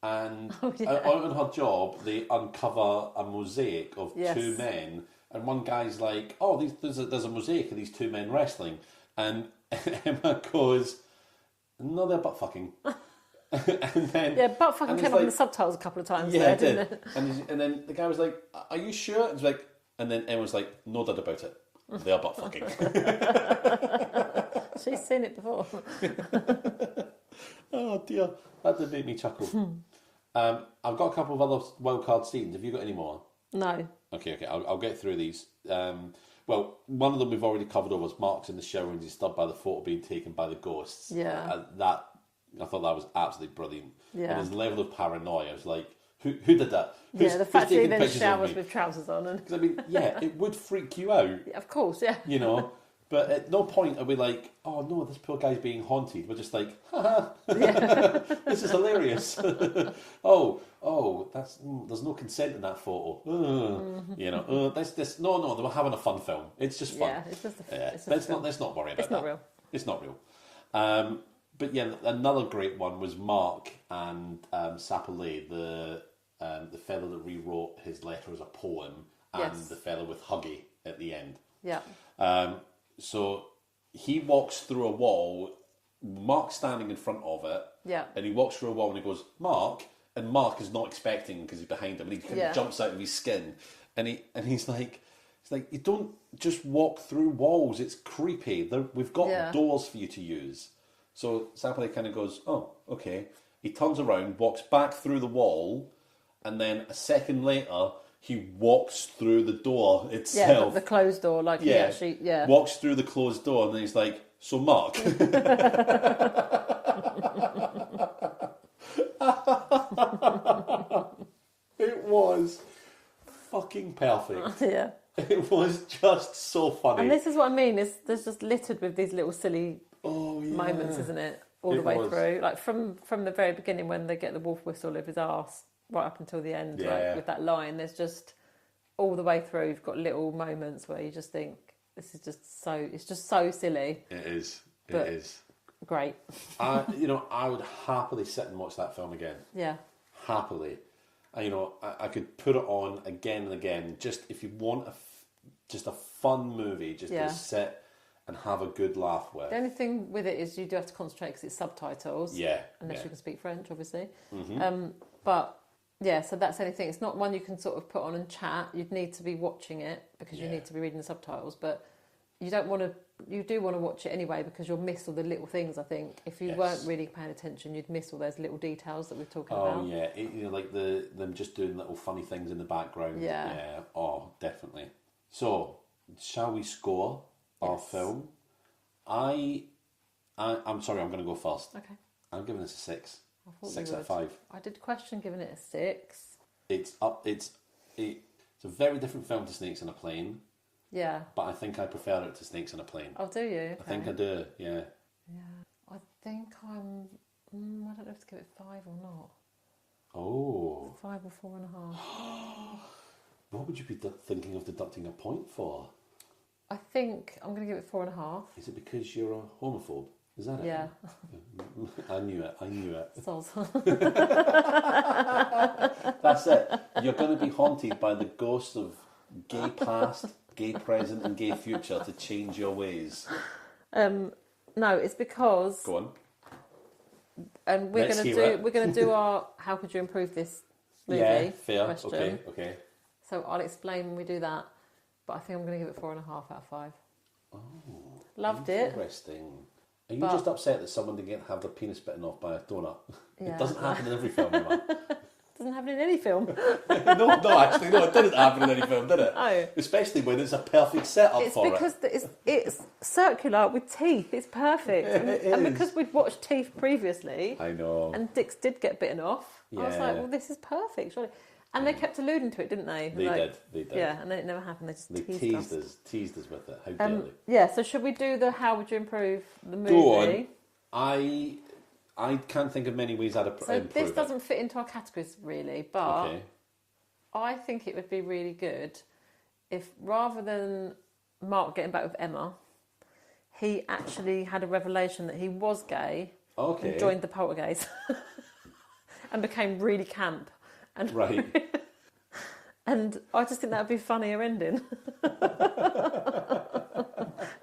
And out on her job, they uncover a mosaic of two men. And one guy's like, oh, there's a mosaic of these two men wrestling. And Emma goes, no, they're butt fucking. And then,
butt fucking came up in the subtitles a couple of times.
Yeah,
there,
it did.
didn't it?
And then the guy was like, are you sure? And, like, and then Emma was like, no doubt about it. They are butt fucking.
She's seen it before.
Oh dear, that did make me chuckle. I've got a couple of other wildcard scenes. Have you got any more?
No.
Okay, I'll get through these. Well, one of them we've already covered over was Mark's in the shower and he's stopped by the photo being taken by the ghosts.
Yeah.
I thought that was absolutely brilliant.
Yeah.
And his level of paranoia, I was like, who did that?
The fact that he then showers with trousers on.
Because, I mean, it would freak you out.
Yeah, of course, yeah.
You know? But at no point are we like, oh no, this poor guy's being haunted. We're just like, haha, this is hilarious. oh, there's no consent in that photo. You know, no, they were having a fun film. It's just fun.
Yeah, it's just
let's not worry about
It's not real.
It's not real. But yeah, another great one was Mark and Sapole, the fellow that rewrote his letter as a poem, and the fellow with Huggy at the end.
Yeah.
So he walks through a wall, Mark's standing in front of it, and he walks through a wall and he goes, Mark, and Mark is not expecting because he's behind him, and he kind of jumps out of his skin, and he's like, you don't just walk through walls, it's creepy. We've got doors for you to use. So Sapole kind of goes, oh, okay. He turns around, walks back through the wall, and then a second later, he walks through the door itself.
Yeah, the closed door, like he actually,
walks through the closed door, and then he's like, so Mark. It was fucking perfect.
Yeah.
It was just so funny.
And this is what I mean, there's just littered with these little silly moments, isn't it? All the way through. Like from the very beginning when they get the wolf whistle of his arse right up until the end, like, with that line, there's just all the way through you've got little moments where you just think it's just so silly.
It is
great.
I would happily sit and watch that film again.
Yeah,
happily. I could put it on again and again, just if you want just a fun movie just to sit and have a good laugh with.
The only thing with it is you do have to concentrate because it's subtitles.
Yeah.
Unless you can speak French, obviously.
Mm-hmm.
So that's anything. It's not one you can sort of put on and chat. You'd need to be watching it because you need to be reading the subtitles. But you do want to watch it anyway because you'll miss all the little things, I think. If you weren't really paying attention, you'd miss all those little details that we're talking about.
Oh, yeah. Like them just doing little funny things in the background.
Yeah.
Yeah. Oh, definitely. So, shall we score our film? I'm sorry, I'm going to go first.
Okay.
I'm giving this a 6. 6
out
out of 5.
I did question giving it a 6.
It's a very different film to Snakes on a Plane.
Yeah.
But I think I prefer it to Snakes on a Plane.
Oh, do you? Okay.
I think I do, yeah.
Yeah. I think I don't know if to give it 5 or not.
Oh.
5 or 4.5.
What would you be thinking of deducting a point for?
I think I'm going to give it 4.5.
Is it because you're a homophobe? Is that it?
Yeah.
I knew it.
Soz.
That's it. You're going to be haunted by the ghosts of gay past, gay present, and gay future to change your ways.
No, it's because.
Go on.
And we're going to do our how could you improve this movie?
Yeah, fair.
Question.
Okay.
So I'll explain when we do that. But I think I'm going to give it 4.5 out of 5.
Oh,
loved it.
Interesting. Are you just upset that someone didn't have their penis bitten off by a donut? Yeah. It doesn't happen in every film, Emma.
Doesn't happen in any film.
no, actually, it didn't happen in any film, did it?
No.
Especially when it's a perfect setup for it.
It's because it's circular with teeth. It's perfect. And because we'd watched Teeth previously.
I know.
And Dix did get bitten off. Yeah. I was like, well, this is perfect, surely. And they kept alluding to it, didn't they?
They did.
Yeah, and then it never happened. They just teased
us with it. How dare they?
Yeah, so should we do the how would you improve the movie?
Go on. I can't think of many ways I'd improve it.
So this doesn't fit into our categories really, but I think it would be really good if rather than Mark getting back with Emma, he actually had a revelation that he was gay and joined the Poltergays and became really camp. And
right.
And I just think that would be a funnier ending.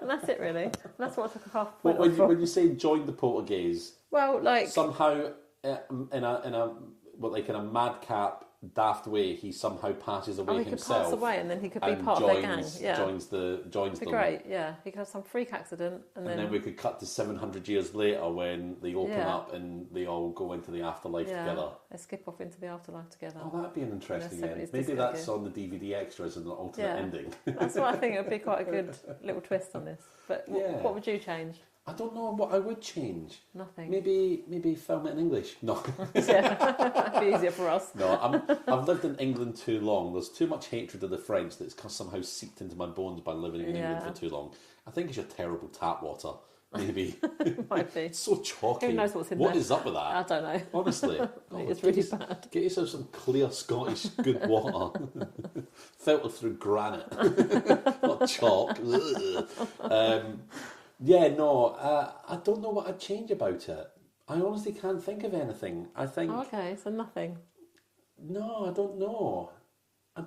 And that's it, really. That's what I took a half point off for.
When you say join the Poltergays,
well, like
somehow in a madcap, daft way, he somehow passes away himself.
He could pass away, and then he could be part of their gang. Yeah,
joins
That'd be great. Yeah, he could have some freak accident, and then
we could cut to 700 years later when they open up and they all go into the afterlife together.
They skip off into the afterlife together.
Oh, that'd be an interesting end. Maybe that's on the DVD extras and an alternate ending.
That's what I think. It would be quite a good little twist on this. But what would you change?
I don't know what I would change.
Nothing.
Maybe film it in English. No.
That'd be easier for us.
No, I've lived in England too long. There's too much hatred of the French that's somehow seeped into my bones by living in England for too long. I think it's your terrible tap water. Maybe.
Might be.
It's so chalky.
Who knows what's in there?
What is up with that?
I don't know.
Honestly.
It's really bad.
Get yourself some clear Scottish good water. Filtered through granite. Not chalk. I don't know what I'd change about it. I honestly can't think of anything. I think...
Oh, okay, so nothing.
No, I don't know. I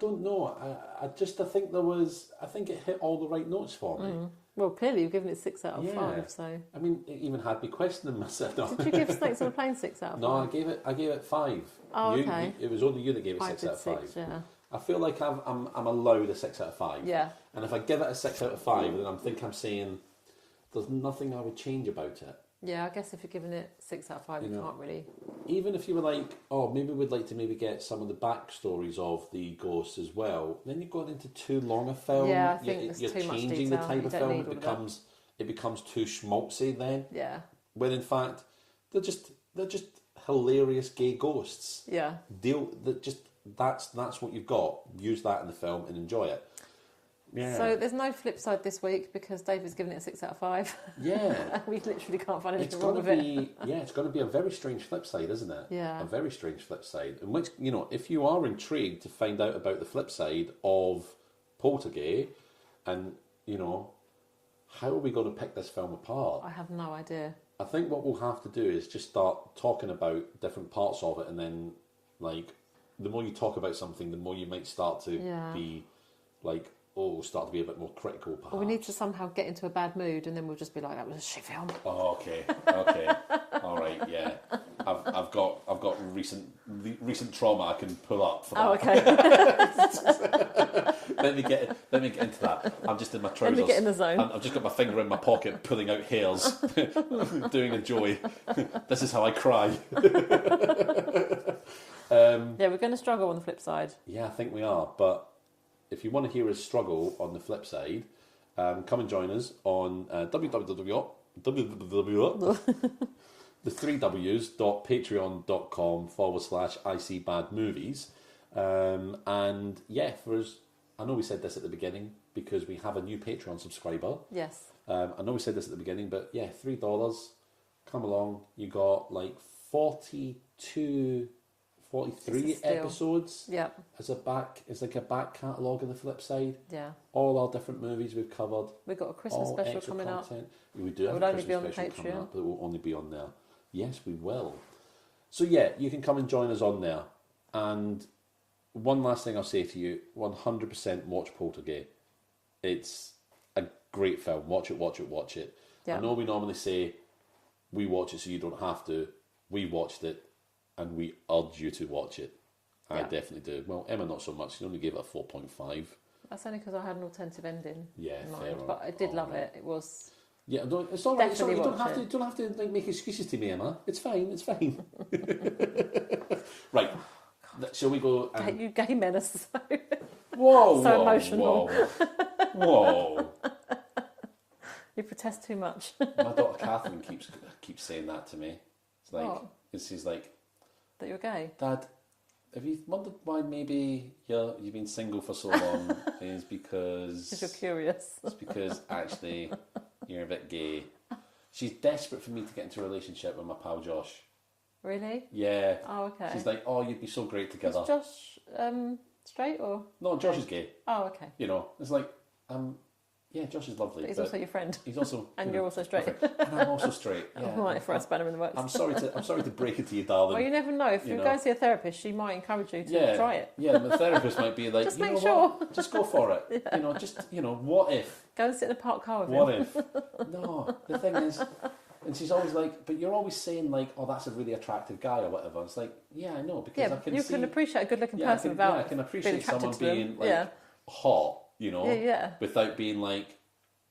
think it hit all the right notes for me.
Well, clearly you've given it 6 out of 5, so...
I mean, it even had me questioning myself. No.
Did you give Snakes on a Plane 6 out of 5?
No, I gave it 5.
Oh, okay.
It was only you that gave it 6 out of 5.
Yeah.
I feel like I'm allowed a 6 out of 5.
Yeah.
And if I give it a 6 out of 5, then I'm saying there's nothing I would change about it.
Yeah, I guess if you're giving it 6 out of 5, you can't really...
Even if you were like, maybe we'd like to get some of the backstories of the ghosts as well, then you're going into too long a film.
Yeah, I think
you're
too much
changing
detail.
the type of film. It becomes too schmaltzy then.
Yeah.
When in fact, they're just hilarious gay ghosts.
Yeah.
That's what you've got. Use that in the film and enjoy it. Yeah.
So there's no flip side this week because David's given it a 6 out of 5.
Yeah.
We literally can't find anything wrong with it.
Yeah, it's going to be a very strange flip side, isn't it?
Yeah.
A very strange flip side. In which, if you are intrigued to find out about the flip side of Poltergay and, how are we going to pick this film apart?
I have no idea.
I think what we'll have to do is just start talking about different parts of it, and then, the more you talk about something, the more you might start to be, start to be a bit more critical, perhaps.
Well, we need to somehow get into a bad mood, and then we'll just be like, that was a shit film.
Oh, okay. All right, yeah. I've got recent trauma I can pull up for that.
Oh, okay.
Let me get into that. I'm just in my trousers.
Let me get in the zone.
I've just got my finger in my pocket, pulling out hairs, doing a joy. This is how I cry.
We're going to struggle on the flip side.
Yeah, I think we are. But if you want to hear us struggle on the flip side, come and join us on the3ws.patreon.com/icbadmovies. And yeah, for us, I know we said this at the beginning because we have a new Patreon subscriber.
Yes.
I know we said this at the beginning, but yeah, $3. Come along. You got 42 43 episodes.
Yeah.
As like a back catalogue on the flip side.
Yeah.
All our different movies we've covered.
We've got a Christmas special coming
content.
up.
We do have a Christmas special coming up, but it will only be on there. Yes, we will. So yeah, you can come and join us on there. And one last thing I'll say to you, 100% watch Poltergay. It's a great film. Watch it, watch it, watch it. Yeah. I know we normally say we watch it so you don't have to. We watched it and we urge you to watch it. I definitely do. Well, Emma not so much. She only gave it a 4.5.
That's only because I had an alternative ending in mind.
Fair.
But I did love it. It was...
Yeah, it's all right. You don't have to like make excuses to me, Emma. It's fine. It's fine. Right. Shall we go?
You gay men are so
whoa,
emotional.
Whoa.
You protest too much.
My daughter Catherine keeps saying that to me. It's like she's like
that you're gay.
Dad, have you wondered why maybe you've been single for so long? Is because
you're curious.
It's because actually you're a bit gay. She's desperate for me to get into a relationship with my pal Josh.
Really?
Yeah.
Oh, okay.
She's like, oh, you'd be so great together.
Is Josh straight or?
No, Josh is gay.
Oh, okay.
You know, it's like, yeah, Josh is lovely.
But he's also your friend.
He's also,
and you're also straight.
And I'm also straight. Yeah.
Right, for a spanner in the works.
I'm sorry to break it to you, darling.
Well, you never know. If you're going to see a therapist, she might encourage you to try it.
Yeah, the therapist might be like,
just
you
make
know
sure.
What? Just go for it. Yeah. What if?
Go and sit in a parked car with him.
What if? No, the thing is, and she's always like, but you're always saying like, oh, that's a really attractive guy or whatever. It's like, yeah, I know, because I can
you can appreciate a good-looking person without
I can appreciate someone being
like
hot,
yeah,
without being like,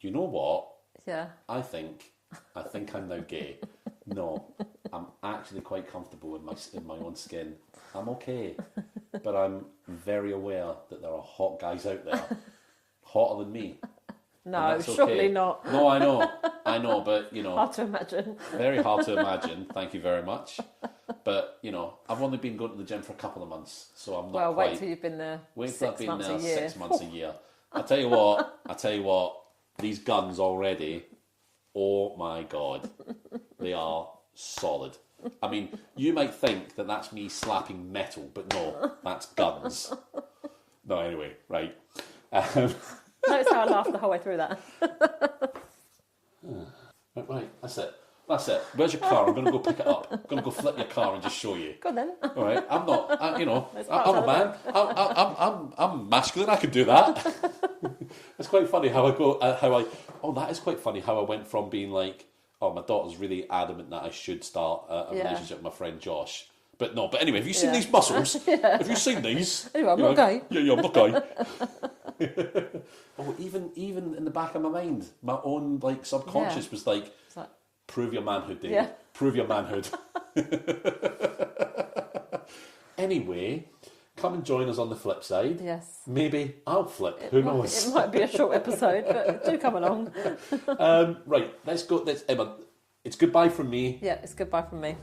you know what?
Yeah.
I think I'm now gay. No, I'm actually quite comfortable in my own skin. I'm okay, but I'm very aware that there are hot guys out there, hotter than me.
No, surely not.
No, I know, but
hard to imagine.
Very hard to imagine. Thank you very much. But I've only been going to the gym for a couple of months, so I'm not.
Well,
quite...
wait till you've been there.
Wait till I've been there 6 months a year. I tell you what. These guns already. Oh my God, they are solid. I mean, you might think that that's me slapping metal, but no, that's guns. No, anyway, right.
Notice how I laughed the whole way through that.
Right, that's it. Where's your car? I'm going to go pick it up. I'm going to go flip your car and just show you.
Go on then.
All right, I'm not, I'm a man. I'm masculine. I can do that. It's quite funny how that is quite funny how I went from being like, oh, my daughter's really adamant that I should start a relationship with my friend Josh. But anyway, have you seen these muscles? Have you seen these?
Anyway, I'm not gay.
Yeah, I'm not gay. Oh, even in the back of my mind, my own like subconscious was like, prove your manhood, David. Yeah. Prove your manhood. Anyway, come and join us on the flip side.
Yes.
Maybe I'll flip. Who knows?
It might be a short episode, but do come along.
Right, let's go. Emma, it's goodbye from me.
Yeah, it's goodbye from me.